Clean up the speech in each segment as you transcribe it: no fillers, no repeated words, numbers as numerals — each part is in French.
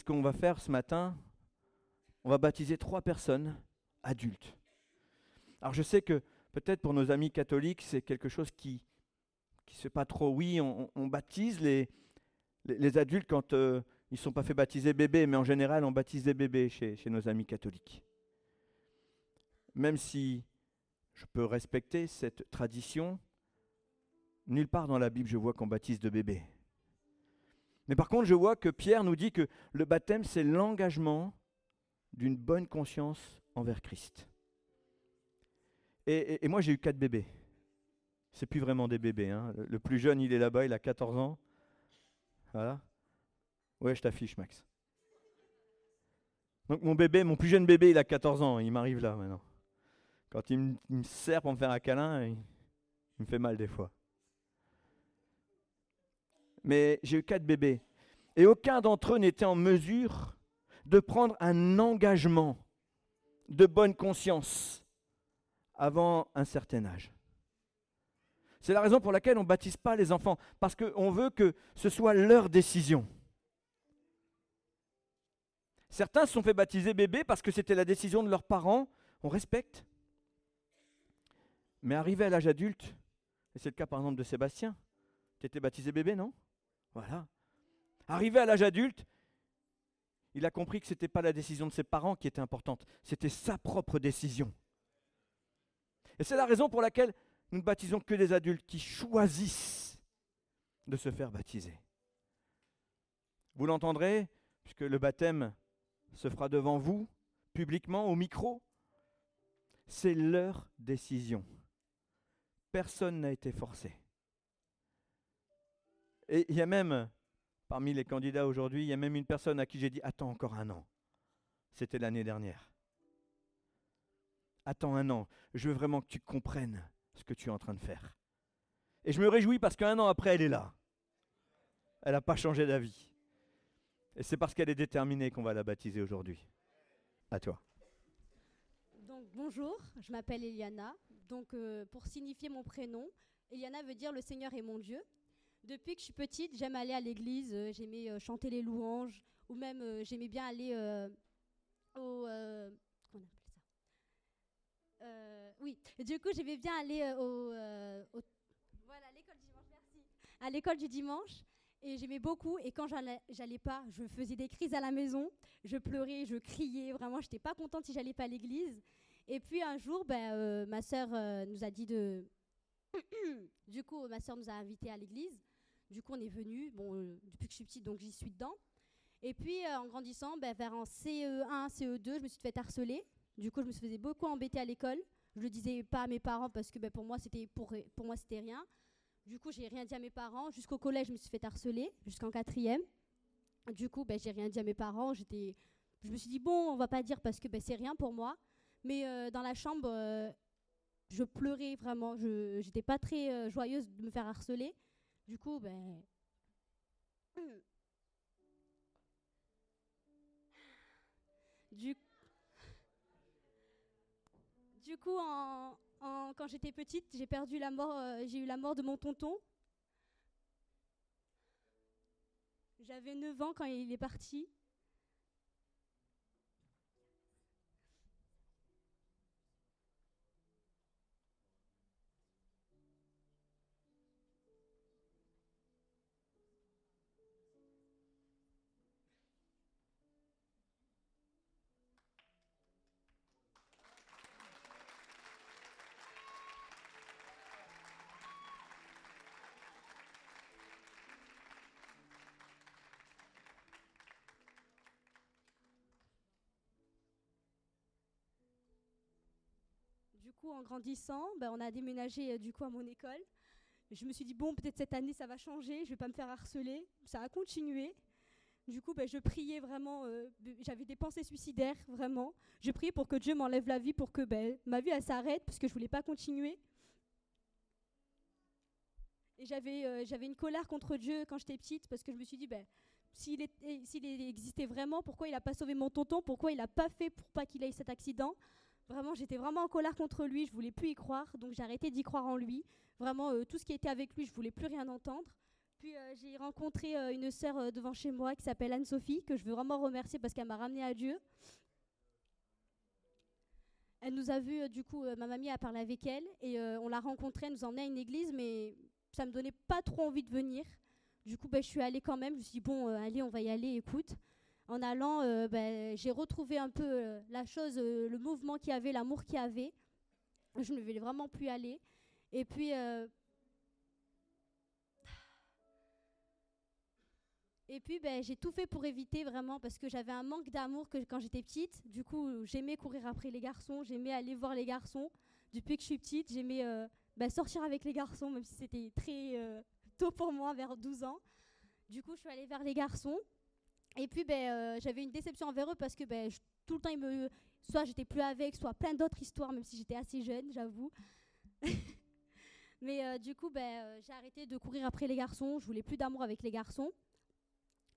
qu'on va faire ce matin, on va baptiser 3 personnes adultes. Alors je sais que peut-être pour nos amis catholiques, c'est quelque chose qui ne se fait pas trop. Oui, on baptise les adultes quand ils ne sont pas fait baptiser bébés, mais en général, on baptise des bébés chez nos amis catholiques. Même si je peux respecter cette tradition, nulle part dans la Bible je vois qu'on baptise de bébés. Mais par contre, je vois que Pierre nous dit que le baptême, c'est l'engagement d'une bonne conscience envers Christ. Et moi, j'ai eu 4 bébés. C'est plus vraiment des bébés, hein. Le plus jeune, il est là-bas, il a 14 ans. Voilà. Ouais, je t'affiche, Max. Donc mon plus jeune bébé, il a 14 ans, il m'arrive là maintenant. Quand il me serre pour me faire un câlin, il me fait mal des fois. Mais j'ai eu 4 bébés. Et aucun d'entre eux n'était en mesure de prendre un engagement de bonne conscience avant un certain âge. C'est la raison pour laquelle on ne baptise pas les enfants, parce qu'on veut que ce soit leur décision. Certains se sont fait baptiser bébés parce que c'était la décision de leurs parents, on respecte. Mais arrivé à l'âge adulte, et c'est le cas par exemple de Sébastien, tu étais baptisé bébé, non? Voilà. Arrivé à l'âge adulte, il a compris que ce n'était pas la décision de ses parents qui était importante, c'était sa propre décision. Et c'est la raison pour laquelle nous ne baptisons que des adultes qui choisissent de se faire baptiser. Vous l'entendrez, puisque le baptême se fera devant vous, publiquement, au micro. C'est leur décision. Personne n'a été forcé. Et il y a même, parmi les candidats aujourd'hui, il y a même une personne à qui j'ai dit « Attends encore un an ». C'était l'année dernière. Attends un an, je veux vraiment que tu comprennes ce que tu es en train de faire. Et je me réjouis parce qu'un an après, elle est là. Elle n'a pas changé d'avis. Et c'est parce qu'elle est déterminée qu'on va la baptiser aujourd'hui. À toi. Donc bonjour, je m'appelle Eliana. Donc pour signifier mon prénom, Eliana veut dire le Seigneur est mon Dieu. Depuis que je suis petite, j'aime aller à l'église, j'aimais chanter les louanges, ou même j'aimais bien aller au... comment on appelle ça Oui, du coup j'aimais bien aller voilà, l'école du dimanche, merci. À l'école du dimanche. Et j'aimais beaucoup, et quand j'allais pas, je faisais des crises à la maison, je pleurais, je criais, vraiment, j'étais pas contente si j'allais pas à l'église. Et puis un jour, ma sœur nous a dit de... Du coup, ma sœur nous a invités à l'église. Du coup, on est venus, depuis que je suis petite, donc j'y suis dedans. Et puis, en grandissant, vers en CE1, CE2, je me suis fait harceler. Du coup, je me faisais beaucoup embêter à l'école. Je le disais pas à mes parents parce que pour moi, c'était rien. Du coup, j'ai rien dit à mes parents. Jusqu'au collège, je me suis fait harceler, jusqu'en 4e. Du coup, j'ai rien dit à mes parents. Je me suis dit, bon, on va pas dire parce que c'est rien pour moi. Mais dans la chambre, je pleurais vraiment. Je n'étais pas très joyeuse de me faire harceler. Du coup, du coup, quand j'étais petite, j'ai eu la mort de mon tonton. J'avais 9 ans quand il est parti. Du coup, en grandissant, on a déménagé du coup à mon école. Je me suis dit, bon, peut-être cette année, ça va changer, je ne vais pas me faire harceler. Ça a continué. Du coup, je priais vraiment, j'avais des pensées suicidaires, vraiment. Je priais pour que Dieu m'enlève la vie, pour que ma vie, elle s'arrête, parce que je ne voulais pas continuer. Et j'avais une colère contre Dieu quand j'étais petite, parce que je me suis dit, s'il existait vraiment, pourquoi il n'a pas sauvé mon tonton? Pourquoi il n'a pas fait pour pas qu'il ait cet accident? Vraiment, j'étais vraiment en colère contre lui, je voulais plus y croire, donc j'ai arrêté d'y croire en lui. Vraiment, tout ce qui était avec lui, je voulais plus rien entendre. Puis j'ai rencontré une sœur devant chez moi qui s'appelle Anne-Sophie, que je veux vraiment remercier parce qu'elle m'a ramenée à Dieu. Elle nous a vus, du coup, ma mamie a parlé avec elle et on l'a rencontrée, elle nous emmenait à une église, mais ça me donnait pas trop envie de venir. Du coup, je suis allée quand même. Je me suis dit, bon, allez, on va y aller, écoute. En allant, j'ai retrouvé un peu la chose, le mouvement qu'il y avait, l'amour qu'il y avait. Je ne voulais vraiment plus aller. Et puis, j'ai tout fait pour éviter vraiment parce que j'avais un manque d'amour quand j'étais petite. Du coup, j'aimais courir après les garçons, j'aimais aller voir les garçons. Depuis que je suis petite, j'aimais sortir avec les garçons, même si c'était très tôt pour moi, vers 12 ans. Du coup, je suis allée vers les garçons. Et puis, j'avais une déception envers eux parce que tout le temps, soit j'étais plus avec, soit plein d'autres histoires, même si j'étais assez jeune, j'avoue. Mais du coup, j'ai arrêté de courir après les garçons. Je voulais plus d'amour avec les garçons.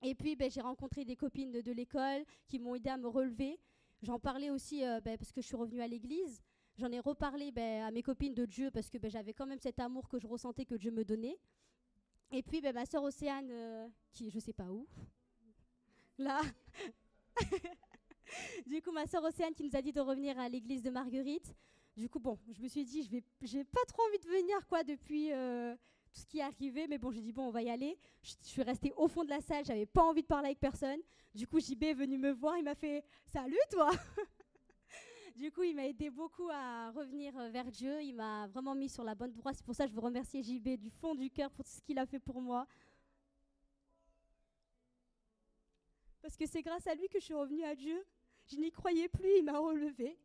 Et puis, j'ai rencontré des copines de l'école qui m'ont aidé à me relever. J'en parlais aussi parce que je suis revenue à l'église. J'en ai reparlé à mes copines de Dieu parce que j'avais quand même cet amour que je ressentais que Dieu me donnait. Et puis, ma sœur Océane, qui je sais pas où, là. Du coup, ma sœur Océane qui nous a dit de revenir à l'église de Marguerite. Du coup, bon, je me suis dit, j'ai pas trop envie de venir, quoi, depuis tout ce qui est arrivé. Mais bon, j'ai dit, bon, on va y aller. Je suis restée au fond de la salle, j'avais pas envie de parler avec personne. Du coup, JB est venu me voir, il m'a fait « Salut, toi !» Du coup, il m'a aidé beaucoup à revenir vers Dieu. Il m'a vraiment mis sur la bonne voie. C'est pour ça que je veux remercier JB du fond du cœur pour tout ce qu'il a fait pour moi. Parce que c'est grâce à lui que je suis revenue à Dieu. Je n'y croyais plus, il m'a relevée.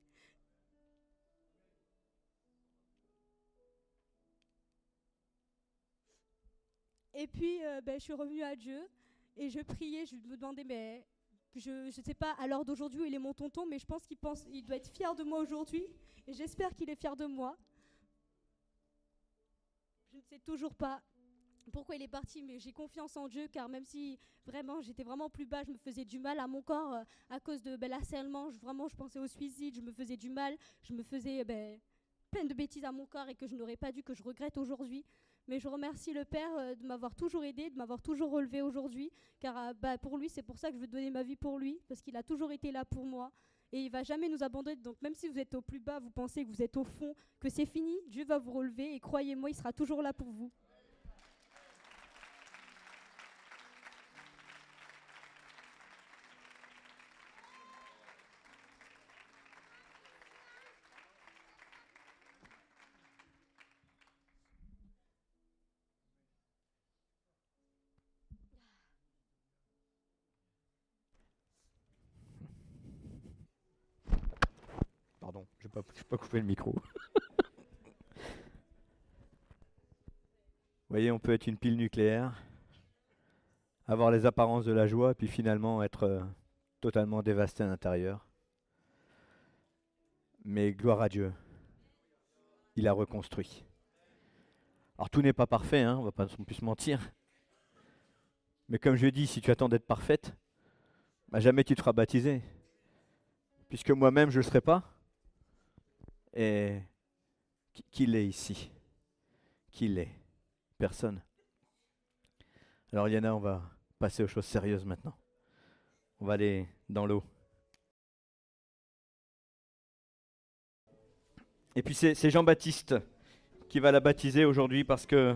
Et puis, je suis revenue à Dieu et je priais, je me demandais, mais je ne sais pas à l'heure d'aujourd'hui où il est mon tonton, mais je pense qu'il doit être fier de moi aujourd'hui et j'espère qu'il est fier de moi. Je ne sais toujours pas pourquoi il est parti, mais j'ai confiance en Dieu, car même si vraiment j'étais vraiment plus bas, je me faisais du mal à mon corps à cause de l'harcèlement. Vraiment, je pensais au suicide, je me faisais du mal, je me faisais plein de bêtises à mon corps et que je n'aurais pas dû, que je regrette aujourd'hui. Mais je remercie le Père de m'avoir toujours aidé, de m'avoir toujours relevé aujourd'hui, car pour lui, c'est pour ça que je veux donner ma vie pour lui, parce qu'il a toujours été là pour moi. Et il ne va jamais nous abandonner. Donc même si vous êtes au plus bas, vous pensez que vous êtes au fond, que c'est fini, Dieu va vous relever et croyez-moi, il sera toujours là pour vous. Pardon, je n'ai pas coupé le micro. Vous voyez, on peut être une pile nucléaire, avoir les apparences de la joie, puis finalement être totalement dévasté à l'intérieur. Mais gloire à Dieu, il a reconstruit. Alors tout n'est pas parfait, hein, on ne va pas non plus se mentir. Mais comme je dis, si tu attends d'être parfaite, jamais tu te feras baptiser. Puisque moi-même, je ne le serai pas. Et qui l'est ici? Qui l'est? Personne. Alors Yana, on va passer aux choses sérieuses maintenant. On va aller dans l'eau. Et puis c'est Jean-Baptiste qui va la baptiser aujourd'hui parce que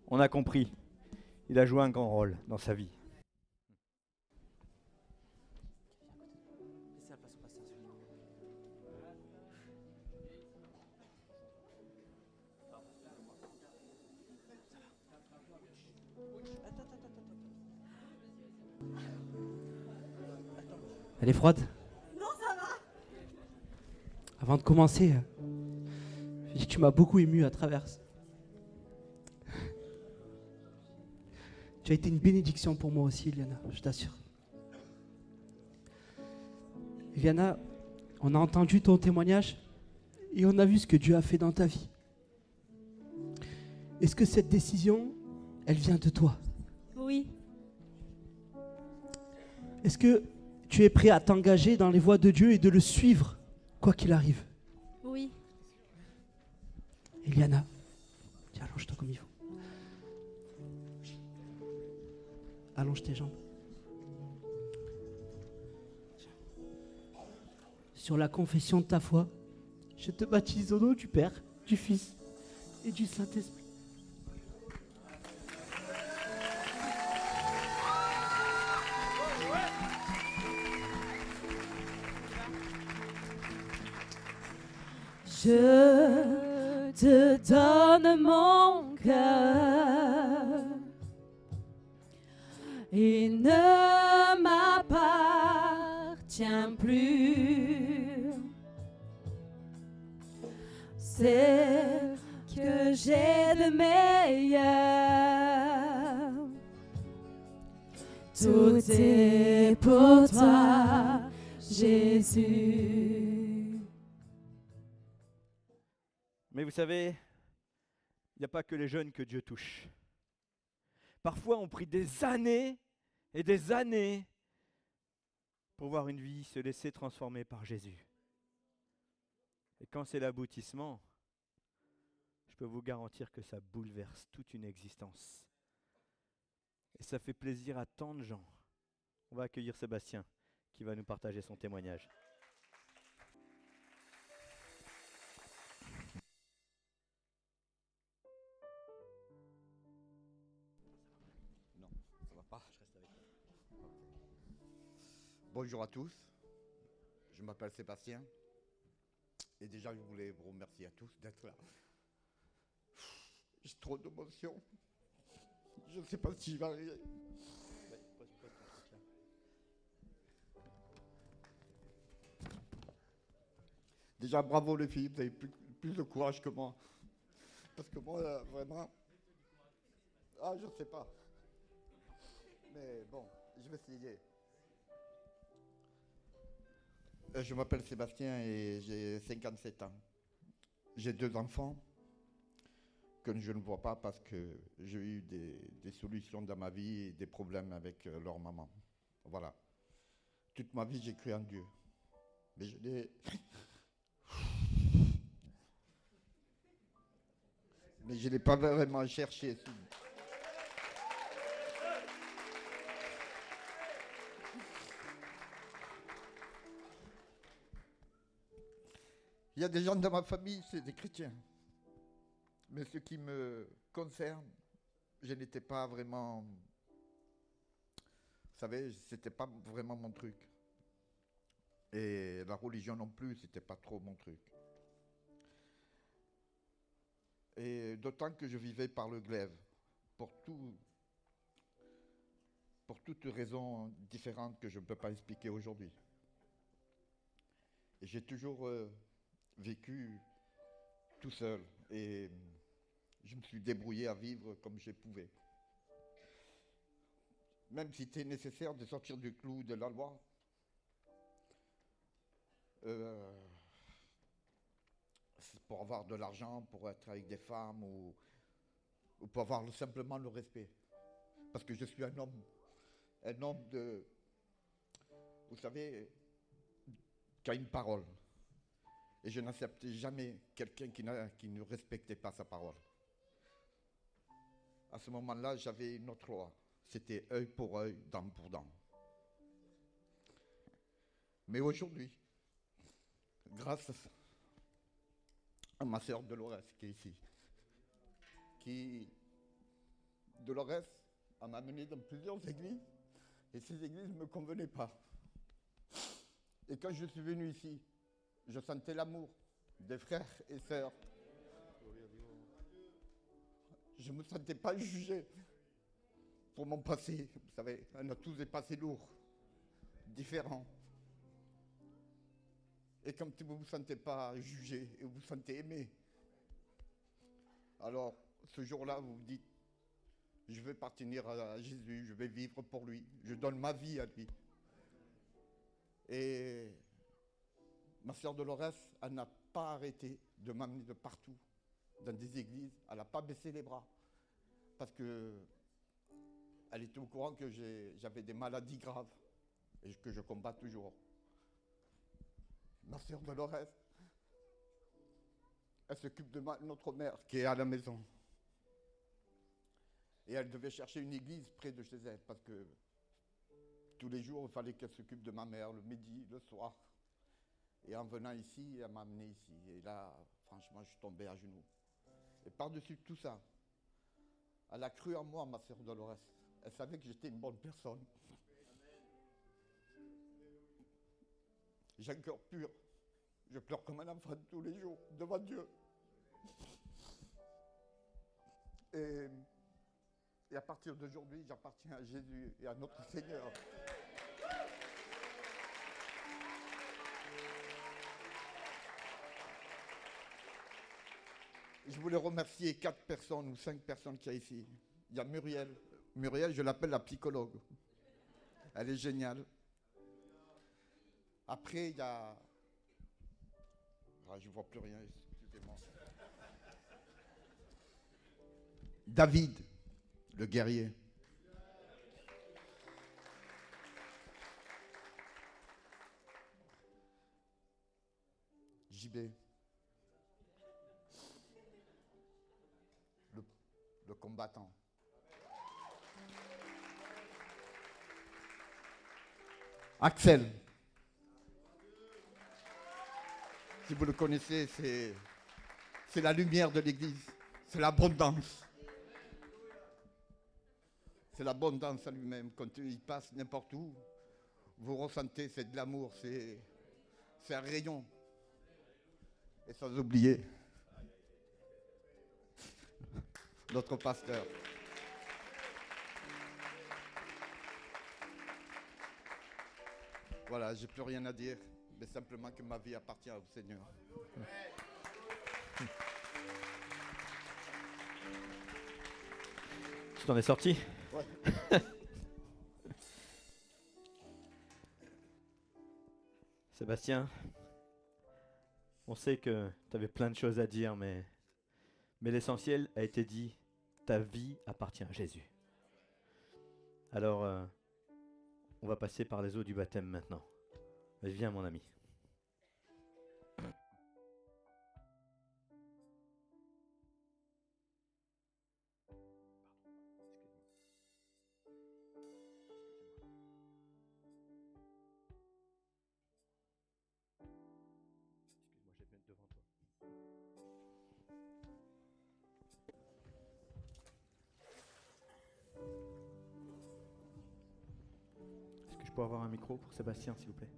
on a compris. Il a joué un grand rôle dans sa vie. Elle est froide? Non, ça va. Avant de commencer, je dis que tu m'as beaucoup ému à travers. Tu as été une bénédiction pour moi aussi, Eliana, je t'assure. Eliana, on a entendu ton témoignage et on a vu ce que Dieu a fait dans ta vie. Est-ce que cette décision, elle vient de toi? Oui. Est-ce que tu es prêt à t'engager dans les voies de Dieu et de le suivre, quoi qu'il arrive? Oui. Eliana, tiens, allonge-toi comme il faut. Allonge tes jambes. Sur la confession de ta foi, je te baptise au nom du Père, du Fils et du Saint-Esprit. Je te donne mon cœur. Il ne m'appartient plus. C'est que j'ai de meilleur. Tout est pour toi, Jésus. Mais vous savez, il n'y a pas que les jeunes que Dieu touche. Parfois, on prie des années et des années pour voir une vie se laisser transformer par Jésus. Et quand c'est l'aboutissement, je peux vous garantir que ça bouleverse toute une existence. Et ça fait plaisir à tant de gens. On va accueillir Sébastien qui va nous partager son témoignage. Bonjour à tous, je m'appelle Sébastien et déjà je voulais vous remercier à tous d'être là. J'ai trop d'émotions, je ne sais pas si je vais arriver. Déjà bravo les filles, vous avez plus de courage que moi. Parce que moi vraiment... Ah je ne sais pas. Mais bon, je vais essayer. Je m'appelle Sébastien et j'ai 57 ans. J'ai 2 enfants que je ne vois pas parce que j'ai eu des solutions dans ma vie et des problèmes avec leur maman. Voilà. Toute ma vie, j'ai cru en Dieu. Mais je l'ai... Mais je ne l'ai pas vraiment cherché. Il y a des gens dans ma famille, c'est des chrétiens. Mais ce qui me concerne, je n'étais pas vraiment... Vous savez, c'était pas vraiment mon truc. Et la religion non plus, c'était pas trop mon truc. Et d'autant que je vivais par le glaive, pour toutes raisons différentes que je ne peux pas expliquer aujourd'hui. Et j'ai toujours vécu tout seul et je me suis débrouillé à vivre comme je pouvais. Même si c'était nécessaire de sortir du clou de la loi, pour avoir de l'argent, pour être avec des femmes ou pour avoir simplement le respect. Parce que je suis un homme de, vous savez, qui a une parole. Et je n'acceptais jamais quelqu'un qui ne respectait pas sa parole. À ce moment-là, j'avais une autre loi. C'était œil pour œil, dent pour dent. Mais aujourd'hui, grâce à ma sœur Dolores qui est ici, Dolores m'a amené dans plusieurs églises et ces églises ne me convenaient pas. Et quand je suis venu ici, je sentais l'amour des frères et sœurs. Je ne me sentais pas jugé pour mon passé. Vous savez, on a tous des passés lourds, différents. Et quand vous ne vous sentez pas jugé et vous vous sentez aimé, alors ce jour-là, vous vous dites, je vais appartenir à Jésus, je vais vivre pour lui, je donne ma vie à lui. Et ma sœur Dolores, elle n'a pas arrêté de m'amener de partout, dans des églises, elle n'a pas baissé les bras, parce qu'elle était au courant que j'avais des maladies graves et que je combats toujours. Ma sœur Dolores, elle s'occupe de notre mère qui est à la maison. Et elle devait chercher une église près de chez elle parce que tous les jours, il fallait qu'elle s'occupe de ma mère, le midi, le soir. Et en venant ici, elle m'a amené ici. Et là, franchement, je suis tombé à genoux. Et par-dessus tout ça, elle a cru en moi, ma sœur Dolores. Elle savait que j'étais une bonne personne. J'ai un cœur pur. Je pleure comme un enfant tous les jours, devant Dieu. Et à partir d'aujourd'hui, j'appartiens à Jésus et à notre Seigneur. Je voulais remercier 4 personnes ou 5 personnes qu'il y a ici. Il y a Muriel. Muriel, je l'appelle la psychologue. Elle est géniale. Après, il y a... Ah, je ne vois plus rien, excusez-moi. David, le guerrier. JB. Le combattant. Axel. Si vous le connaissez, c'est la lumière de l'église. C'est l'abondance. C'est l'abondance en lui-même. Quand il passe n'importe où, vous ressentez, c'est de l'amour, c'est un rayon. Et sans oublier notre pasteur. Voilà, j'ai plus rien à dire, mais simplement que ma vie appartient au Seigneur. Tu t'en es sorti? Ouais. Sébastien, on sait que tu avais plein de choses à dire, mais l'essentiel a été dit. Ta vie appartient à Jésus. Alors, on va passer par les eaux du baptême maintenant. Mais viens, mon ami. Je peux avoir un micro pour Sébastien, s'il vous plaît?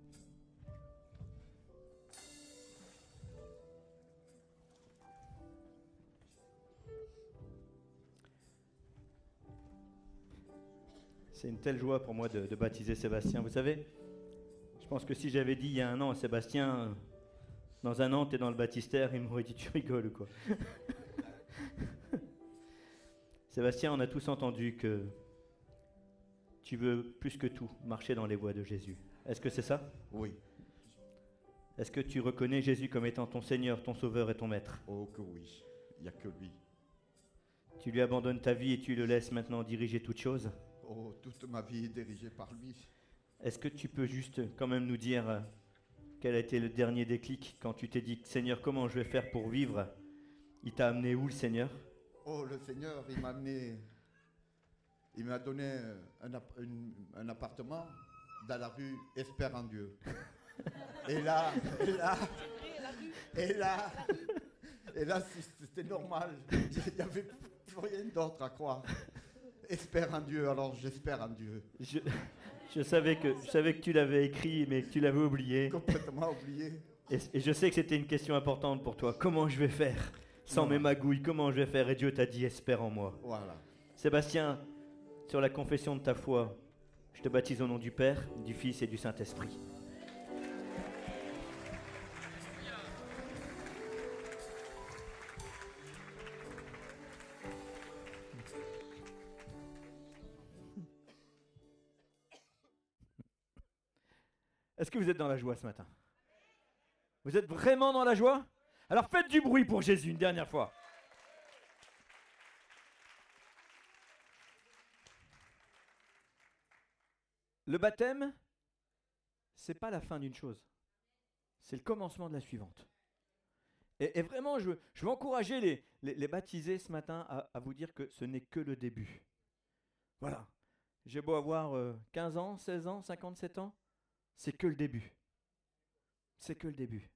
C'est une telle joie pour moi de baptiser Sébastien. Vous savez, je pense que si j'avais dit il y a un an à Sébastien, dans un an, tu es dans le baptistère, il m'aurait dit tu rigoles ou quoi? Sébastien, on a tous entendu que tu veux plus que tout marcher dans les voies de Jésus. Est-ce que c'est ça? Oui. Est-ce que tu reconnais Jésus comme étant ton Seigneur, ton Sauveur et ton Maître? Oh que oui, il n'y a que lui. Tu lui abandonnes ta vie et tu le laisses maintenant diriger toutes choses? Oh, toute ma vie est dirigée par lui. Est-ce que tu peux juste quand même nous dire quel a été le dernier déclic quand tu t'es dit « Seigneur, comment je vais faire pour vivre ?» Il t'a amené où, le Seigneur? Oh, le Seigneur, il m'a amené... Il m'a donné un appartement dans la rue Espère en Dieu. Et là, c'était normal. Il n'y avait plus rien d'autre à croire. Espère en Dieu, alors j'espère en Dieu. Je savais que tu l'avais écrit, mais que tu l'avais oublié. Complètement oublié. Et je sais que c'était une question importante pour toi. Comment je vais faire sans mes magouilles? Comment je vais faire? Et Dieu t'a dit, espère en moi. Voilà. Sébastien, sur la confession de ta foi, je te baptise au nom du Père, du Fils et du Saint-Esprit. Est-ce que vous êtes dans la joie ce matin? Vous êtes vraiment dans la joie? Alors faites du bruit pour Jésus une dernière fois. Le baptême, c'est pas la fin d'une chose. C'est le commencement de la suivante. Et vraiment, je veux encourager les baptisés ce matin à vous dire que ce n'est que le début. Voilà. J'ai beau avoir 15 ans, 16 ans, 57 ans, c'est que le début. C'est que le début.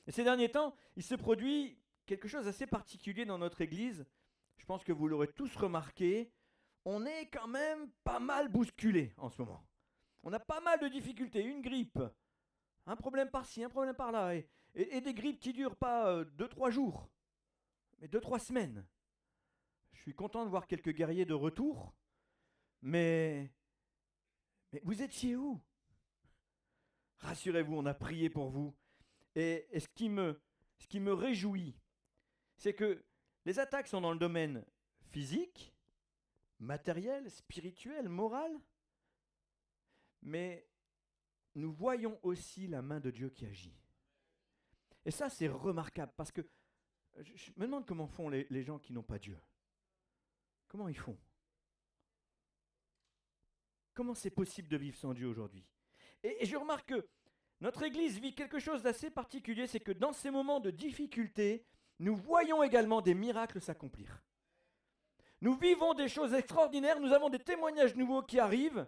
Et ces derniers temps, il se produit quelque chose d'assez particulier dans notre Église. Je pense que vous l'aurez tous remarqué. On est quand même pas mal bousculé en ce moment. On a pas mal de difficultés. Une grippe, un problème par-ci, un problème par-là. Et des grippes qui ne durent pas 2-3 jours, mais 2-3 semaines. Je suis content de voir quelques guerriers de retour. Mais vous étiez où? Rassurez-vous, on a prié pour vous. Et ce qui me réjouit, c'est que les attaques sont dans le domaine physique, matériel, spirituel, moral. Mais nous voyons aussi la main de Dieu qui agit. Et ça, c'est remarquable, parce que je me demande comment font les gens qui n'ont pas Dieu. Comment ils font? Comment c'est possible de vivre sans Dieu aujourd'hui? Et je remarque que notre Église vit quelque chose d'assez particulier, c'est que dans ces moments de difficulté, nous voyons également des miracles s'accomplir. Nous vivons des choses extraordinaires, nous avons des témoignages nouveaux qui arrivent,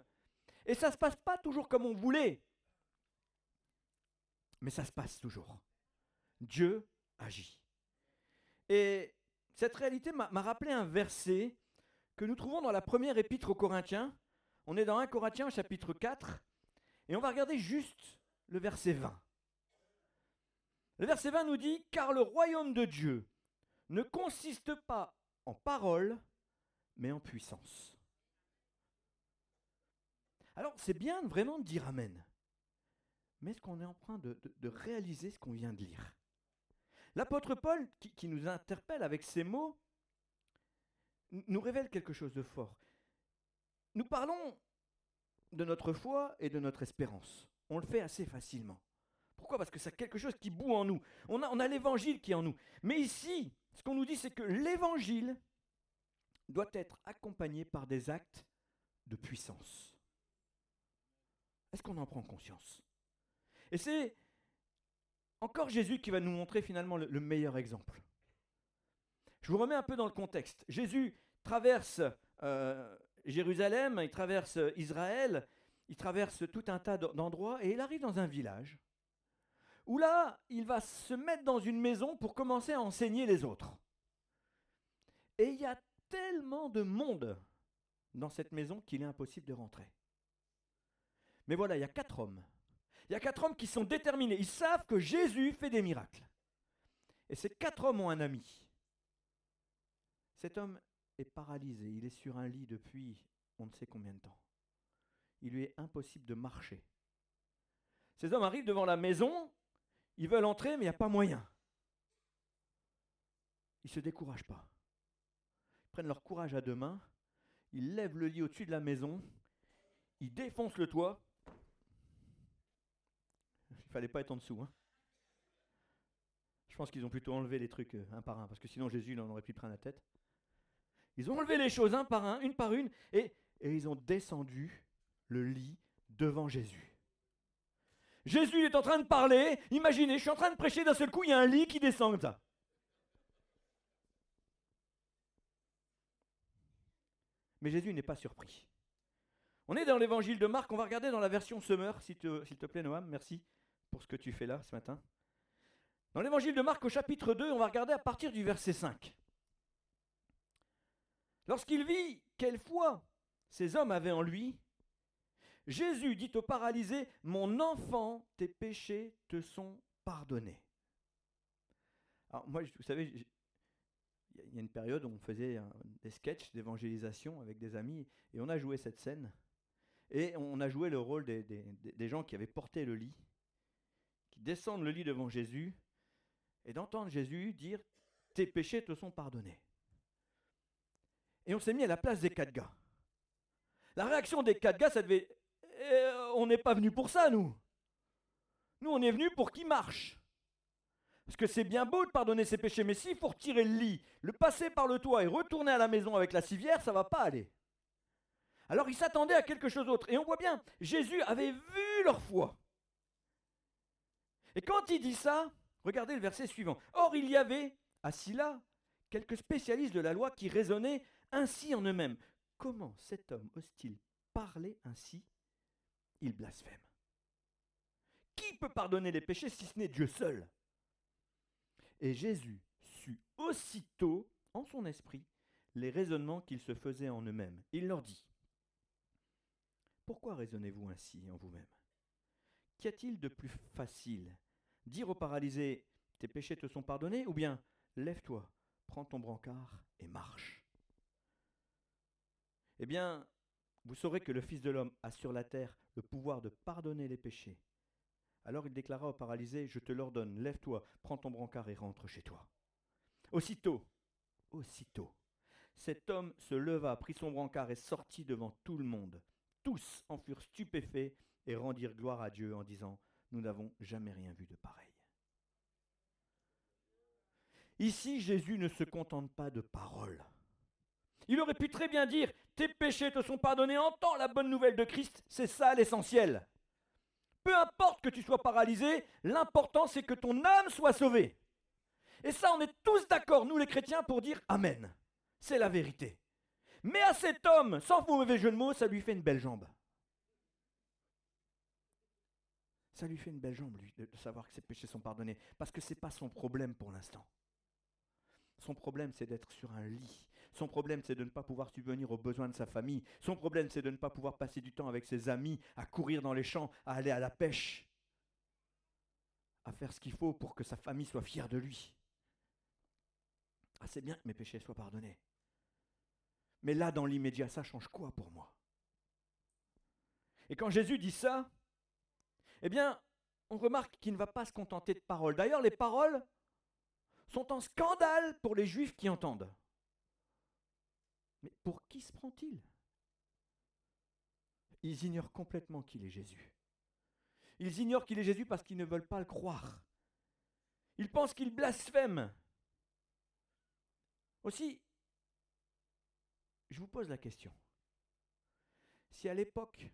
et ça ne se passe pas toujours comme on voulait. Mais ça se passe toujours. Dieu agit. Et cette réalité m'a rappelé un verset que nous trouvons dans la première épître aux Corinthiens. On est dans 1 Corinthiens chapitre 4, et on va regarder juste le verset 20. Le verset 20 nous dit « Car le royaume de Dieu ne consiste pas en parole, mais en puissance. » Alors, c'est bien vraiment de dire Amen. Mais est-ce qu'on est en train de réaliser ce qu'on vient de lire? L'apôtre Paul, qui nous interpelle avec ces mots, nous révèle quelque chose de fort. Nous parlons de notre foi et de notre espérance. On le fait assez facilement. Pourquoi? Parce que c'est quelque chose qui bout en nous. On a l'évangile qui est en nous. Mais ici, ce qu'on nous dit, c'est que l'évangile doit être accompagné par des actes de puissance. Est-ce qu'on en prend conscience? Et c'est encore Jésus qui va nous montrer finalement le meilleur exemple. Je vous remets un peu dans le contexte. Jésus traverse Jérusalem, il traverse Israël, il traverse tout un tas d'endroits et il arrive dans un village où là, il va se mettre dans une maison pour commencer à enseigner les autres. Et il y a tellement de monde dans cette maison qu'il est impossible de rentrer. Mais voilà, il y a 4 hommes. Il y a 4 hommes qui sont déterminés. Ils savent que Jésus fait des miracles. Et ces 4 hommes ont un ami. Cet homme est paralysé. Il est sur un lit depuis on ne sait combien de temps. Il lui est impossible de marcher. Ces hommes arrivent devant la maison. Ils veulent entrer, mais il n'y a pas moyen. Ils ne se découragent pas. Ils prennent leur courage à 2 mains. Ils lèvent le lit au-dessus de la maison. Ils défoncent le toit. Il ne fallait pas être en dessous. Je pense qu'ils ont plutôt enlevé les trucs un par un, parce que sinon Jésus il en aurait pu prendre la tête. Ils ont enlevé les choses un par un, une par une, et ils ont descendu le lit devant Jésus. Jésus est en train de parler. Imaginez, je suis en train de prêcher, d'un seul coup, il y a un lit qui descend comme ça. Mais Jésus n'est pas surpris. On est dans l'évangile de Marc, on va regarder dans la version Semeur, s'il te plaît Noam, merci pour ce que tu fais là ce matin. Dans l'évangile de Marc au chapitre 2, on va regarder à partir du verset 5. Lorsqu'il vit quelle foi ces hommes avaient en lui, Jésus dit au paralysé, « Mon enfant, tes péchés te sont pardonnés. » Alors moi, vous savez, il y a une période où on faisait des sketchs d'évangélisation avec des amis, et on a joué cette scène. Et on a joué le rôle des gens qui avaient porté le lit, qui descendent le lit devant Jésus, et d'entendre Jésus dire « Tes péchés te sont pardonnés ». Et on s'est mis à la place des 4 gars. La réaction des 4 gars, ça devait... on n'est pas venu pour ça, nous. Nous, on est venu pour qu'il marche. Parce que c'est bien beau de pardonner ses péchés, mais s'il faut retirer le lit, le passer par le toit et retourner à la maison avec la civière, ça ne va pas aller. Alors ils s'attendaient à quelque chose d'autre. Et on voit bien, Jésus avait vu leur foi. Et quand il dit ça, regardez le verset suivant. Or, il y avait, assis là, quelques spécialistes de la loi qui raisonnaient ainsi en eux-mêmes. comment cet homme ose-t-il parler ainsi? Il blasphème. Qui peut pardonner les péchés si ce n'est Dieu seul? Et Jésus sut aussitôt, en son esprit, les raisonnements qu'ils se faisaient en eux-mêmes. Il leur dit: pourquoi raisonnez-vous ainsi en vous-même? Qu'y a-t-il de plus facile? Dire au paralysé: tes péchés te sont pardonnés, ou bien lève-toi, prends ton brancard et marche? Eh bien, vous saurez que le Fils de l'homme a sur la terre le pouvoir de pardonner les péchés. Alors il déclara au paralysé: je te l'ordonne, lève-toi, prends ton brancard et rentre chez toi. Aussitôt, cet homme se leva, prit son brancard et sortit devant tout le monde. Tous en furent stupéfaits et rendirent gloire à Dieu en disant: nous n'avons jamais rien vu de pareil. Ici, Jésus ne se contente pas de paroles. Il aurait pu très bien dire: tes péchés te sont pardonnés, entends la bonne nouvelle de Christ, c'est ça l'essentiel. Peu importe que tu sois paralysé, l'important c'est que ton âme soit sauvée. Et ça, on est tous d'accord, nous les chrétiens, pour dire Amen. C'est la vérité. Mais à cet homme, sans mauvais jeu de mots, ça lui fait une belle jambe. Ça lui fait une belle jambe, lui, de savoir que ses péchés sont pardonnés. Parce que ce n'est pas son problème pour l'instant. Son problème, c'est d'être sur un lit. Son problème, c'est de ne pas pouvoir subvenir aux besoins de sa famille. Son problème, c'est de ne pas pouvoir passer du temps avec ses amis, à courir dans les champs, à aller à la pêche, à faire ce qu'il faut pour que sa famille soit fière de lui. Ah, c'est bien que mes péchés soient pardonnés. Mais là, dans l'immédiat, ça change quoi pour moi? Et quand Jésus dit ça, eh bien, on remarque qu'il ne va pas se contenter de paroles. D'ailleurs, les paroles sont en scandale pour les Juifs qui entendent. Mais pour qui se prend-il? Ils ignorent complètement qu'il est Jésus. Ils ignorent qu'il est Jésus parce qu'ils ne veulent pas le croire. Ils pensent qu'il blasphème. Aussi, je vous pose la question. Si à l'époque,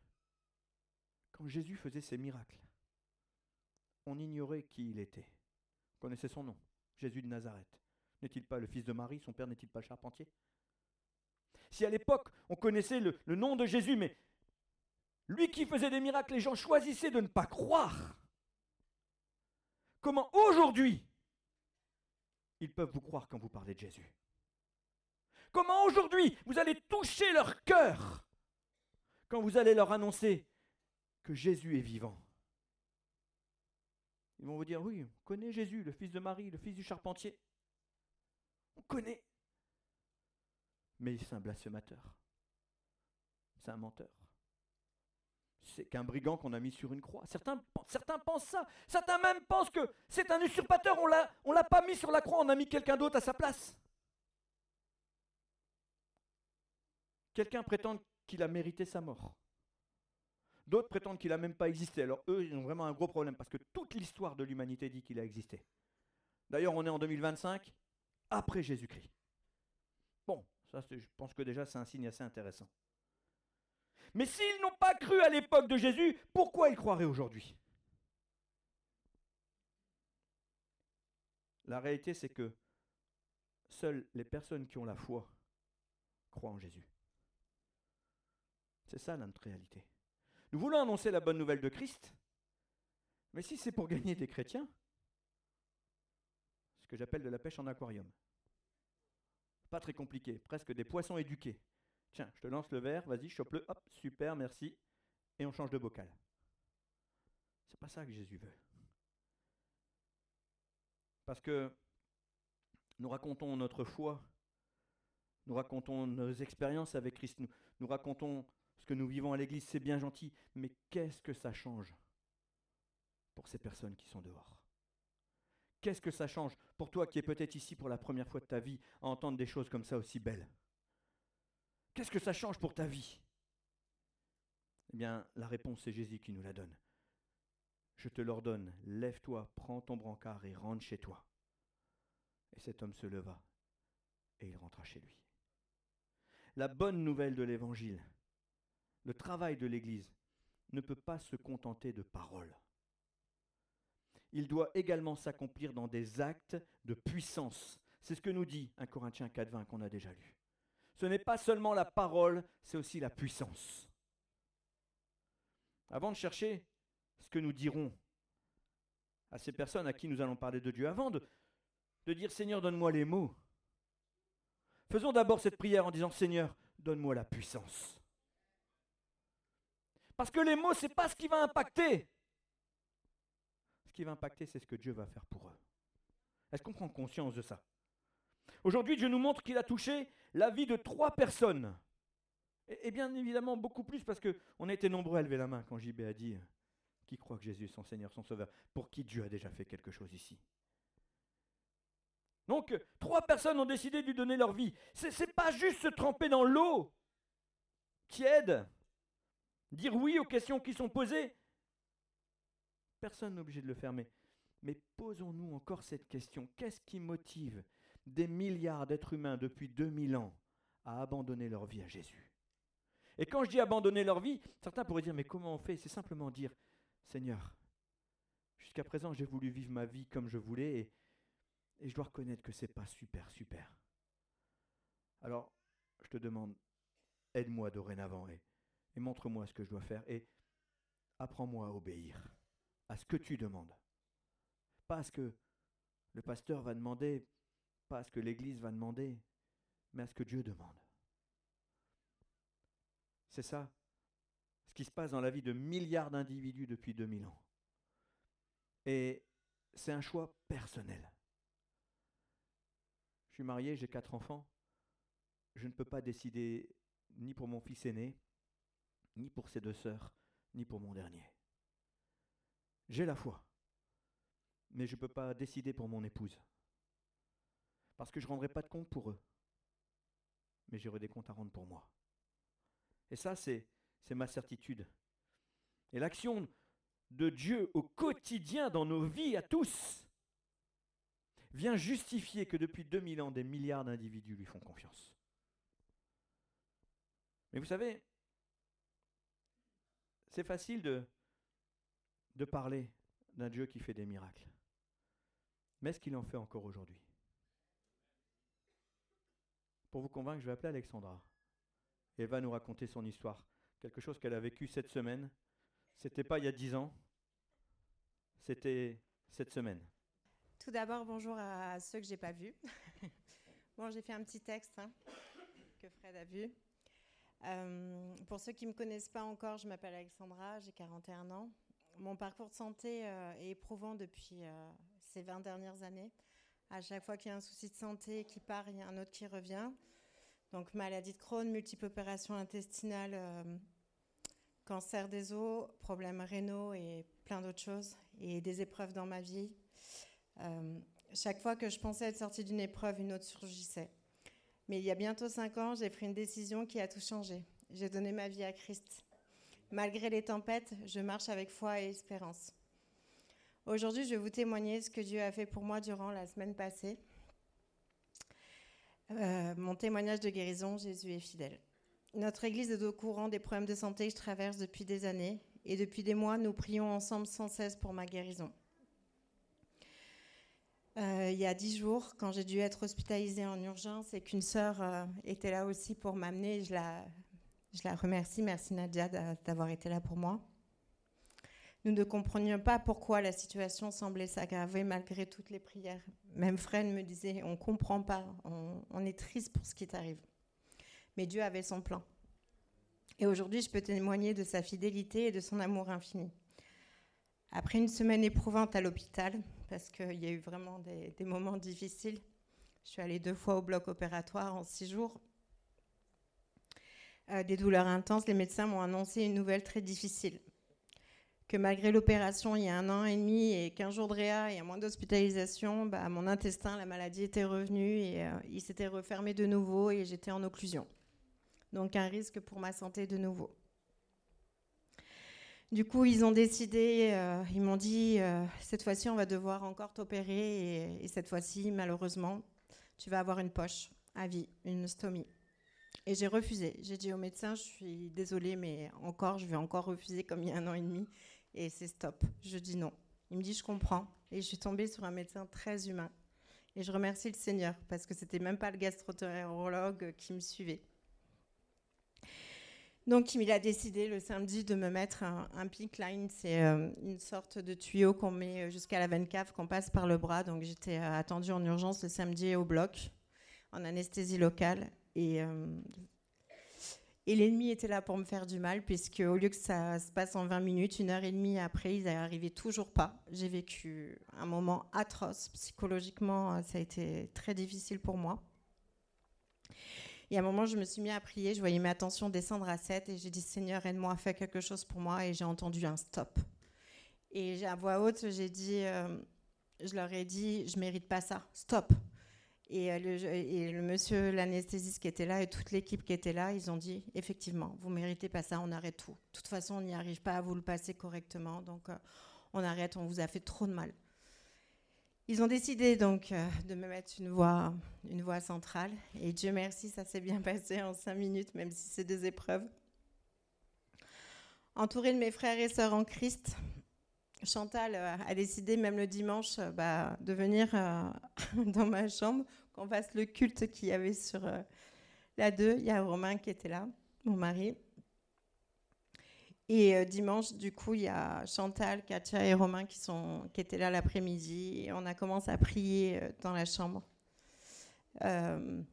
quand Jésus faisait ses miracles, on ignorait qui il était, on connaissait son nom, Jésus de Nazareth, n'est-il pas le fils de Marie, son père n'est-il pas charpentier? Si à l'époque, on connaissait le nom de Jésus, mais lui qui faisait des miracles, les gens choisissaient de ne pas croire, comment aujourd'hui, ils peuvent vous croire quand vous parlez de Jésus? Comment aujourd'hui, vous allez toucher leur cœur quand vous allez leur annoncer que Jésus est vivant? Ils vont vous dire: oui, on connaît Jésus, le fils de Marie, le fils du charpentier. On connaît. Mais c'est un blasphémateur. C'est un menteur. C'est qu'un brigand qu'on a mis sur une croix. Certains pensent ça. Certains même pensent que c'est un usurpateur. On l'a pas mis sur la croix, on a mis quelqu'un d'autre à sa place. Quelqu'un prétend qu'il a mérité sa mort. D'autres prétendent qu'il n'a même pas existé. Alors eux, ils ont vraiment un gros problème parce que toute l'histoire de l'humanité dit qu'il a existé. D'ailleurs, on est en 2025, après Jésus-Christ. Bon, ça, je pense que déjà c'est un signe assez intéressant. Mais s'ils n'ont pas cru à l'époque de Jésus, pourquoi ils croiraient aujourd'hui? La réalité, c'est que seules les personnes qui ont la foi croient en Jésus. C'est ça notre réalité. Nous voulons annoncer la bonne nouvelle de Christ, mais si c'est pour gagner des chrétiens, ce que j'appelle de la pêche en aquarium. Pas très compliqué, presque des poissons éduqués. Tiens, je te lance le verre, vas-y, chope-le, hop, super, merci, et on change de bocal. C'est pas ça que Jésus veut. Parce que nous racontons notre foi, nous racontons nos expériences avec Christ, nous racontons ce que nous vivons à l'église, c'est bien gentil, mais qu'est-ce que ça change pour ces personnes qui sont dehors? Qu'est-ce que ça change pour toi qui es peut-être ici pour la première fois de ta vie à entendre des choses comme ça aussi belles? Qu'est-ce que ça change pour ta vie? Eh bien, la réponse, c'est Jésus qui nous la donne. Je te l'ordonne, lève-toi, prends ton brancard et rentre chez toi. Et cet homme se leva et il rentra chez lui. La bonne nouvelle de l'Évangile, le travail de l'Église, ne peut pas se contenter de paroles. Il doit également s'accomplir dans des actes de puissance. C'est ce que nous dit 1 Corinthiens 4,20 qu'on a déjà lu. Ce n'est pas seulement la parole, c'est aussi la puissance. Avant de chercher ce que nous dirons à ces personnes à qui nous allons parler de Dieu, avant de dire « Seigneur, donne-moi les mots », faisons d'abord cette prière en disant « Seigneur, donne-moi la puissance ». Parce que les mots, ce n'est pas ce qui va impacter. Ce qui va impacter, c'est ce que Dieu va faire pour eux. Est-ce qu'on prend conscience de ça? Aujourd'hui, Dieu nous montre qu'il a touché la vie de 3 personnes. Et bien évidemment, beaucoup plus, parce qu'on a été nombreux à lever la main quand JB a dit « Qui croit que Jésus est son Seigneur, son Sauveur ?» Pour qui Dieu a déjà fait quelque chose ici. Donc, 3 personnes ont décidé de lui donner leur vie. Ce n'est pas juste se tremper dans l'eau tiède, dire oui aux questions qui sont posées. Personne n'est obligé de le faire, mais posons-nous encore cette question. Qu'est-ce qui motive des milliards d'êtres humains depuis 2000 ans à abandonner leur vie à Jésus? Et quand je dis abandonner leur vie, certains pourraient dire, mais comment on fait? C'est simplement dire, Seigneur, jusqu'à présent j'ai voulu vivre ma vie comme je voulais et je dois reconnaître que ce n'est pas super. Alors, je te demande, aide-moi dorénavant et montre-moi ce que je dois faire et apprends-moi à obéir à ce que tu demandes. Pas à ce que le pasteur va demander, pas à ce que l'Église va demander, mais à ce que Dieu demande. C'est ça, ce qui se passe dans la vie de milliards d'individus depuis 2000 ans. Et c'est un choix personnel. Je suis marié, j'ai 4 enfants. Je ne peux pas décider ni pour mon fils aîné, ni pour ses 2 sœurs, ni pour mon dernier. J'ai la foi, mais je ne peux pas décider pour mon épouse. Parce que je ne rendrai pas de compte pour eux, mais j'aurai des comptes à rendre pour moi. Et ça, c'est ma certitude. Et l'action de Dieu au quotidien dans nos vies à tous vient justifier que depuis 2000 ans, des milliards d'individus lui font confiance. Mais vous savez, c'est facile de parler d'un Dieu qui fait des miracles. Mais est-ce qu'il en fait encore aujourd'hui? Pour vous convaincre, je vais appeler Alexandra. Et elle va nous raconter son histoire. Quelque chose qu'elle a vécu cette semaine. C'était pas il y a 10 ans. C'était cette semaine. Tout d'abord, bonjour à ceux que je n'ai pas vus. Bon, j'ai fait un petit texte que Fred a vu. Pour ceux qui ne me connaissent pas encore, je m'appelle Alexandra, j'ai 41 ans. Mon parcours de santé est éprouvant depuis ces 20 dernières années. À chaque fois qu'il y a un souci de santé qui part, il y a un autre qui revient. Donc maladie de Crohn, multiples opérations intestinales, cancer des os, problèmes rénaux et plein d'autres choses. Et des épreuves dans ma vie. Chaque fois que je pensais être sortie d'une épreuve, une autre surgissait. Mais il y a bientôt 5 ans, j'ai pris une décision qui a tout changé. J'ai donné ma vie à Christ. Malgré les tempêtes, je marche avec foi et espérance. Aujourd'hui, je vais vous témoigner ce que Dieu a fait pour moi durant la semaine passée. Mon témoignage de guérison, Jésus est fidèle. Notre Église est au courant des problèmes de santé que je traverse depuis des années. Et depuis des mois, nous prions ensemble sans cesse pour ma guérison. Il y a 10 jours, quand j'ai dû être hospitalisée en urgence et qu'une sœur était là aussi pour m'amener, je la remercie. Merci Nadia d'avoir été là pour moi. Nous ne comprenions pas pourquoi la situation semblait s'aggraver malgré toutes les prières. Même Fred me disait, on ne comprend pas, on est triste pour ce qui t'arrive. Mais Dieu avait son plan. Et aujourd'hui, je peux témoigner de sa fidélité et de son amour infini. Après une semaine éprouvante à l'hôpital, parce qu'il y a eu vraiment des moments difficiles, je suis allée 2 fois au bloc opératoire en 6 jours. Des douleurs intenses, les médecins m'ont annoncé une nouvelle très difficile. Que malgré l'opération, il y a 1 an et demi et 15 jours de réa et un mois d'hospitalisation, mon intestin, la maladie était revenue et il s'était refermé de nouveau et j'étais en occlusion. Donc un risque pour ma santé de nouveau. Du coup, ils ont décidé, ils m'ont dit, cette fois-ci, on va devoir encore t'opérer et cette fois-ci, malheureusement, tu vas avoir une poche à vie, une stomie. Et j'ai refusé. J'ai dit au médecin, je suis désolée, mais je vais encore refuser comme il y a 1 an et demi. Et c'est stop. Je dis non. Il me dit, je comprends. Et je suis tombée sur un médecin très humain Et je remercie le Seigneur parce que c'était même pas le gastro-entérologue qui me suivait. Donc, il a décidé le samedi de me mettre un PICC line. C'est une sorte de tuyau qu'on met jusqu'à la veine cave, qu'on passe par le bras. Donc, j'étais attendue en urgence le samedi au bloc, en anesthésie locale. Et l'ennemi était là pour me faire du mal, puisque au lieu que ça se passe en 20 minutes, 1h30 après, ils n'arrivaient toujours pas. J'ai vécu un moment atroce. Psychologiquement, ça a été très difficile pour moi. Et à un moment, je me suis mis à prier. Je voyais ma tension descendre à 7 et j'ai dit, Seigneur, aide-moi, fais quelque chose pour moi. Et j'ai entendu un stop. Et à voix haute, j'ai dit, je leur ai dit, je ne mérite pas ça, stop. Et le monsieur, l'anesthésiste qui était là et toute l'équipe qui était là, ils ont dit, effectivement, vous ne méritez pas ça, on arrête tout. De toute façon, on n'y arrive pas à vous le passer correctement, donc on arrête, on vous a fait trop de mal. Ils ont décidé donc de me mettre une voix centrale. Et Dieu merci, ça s'est bien passé en 5 minutes, même si c'est des épreuves. Entourée de mes frères et sœurs en Christ, Chantal a décidé, même le dimanche, de venir dans ma chambre, qu'on fasse le culte qu'il y avait sur la 2. Il y a Romain qui était là, mon mari. Et dimanche, du coup, il y a Chantal, Katia et Romain qui étaient là l'après-midi. Et on a commencé à prier dans la chambre.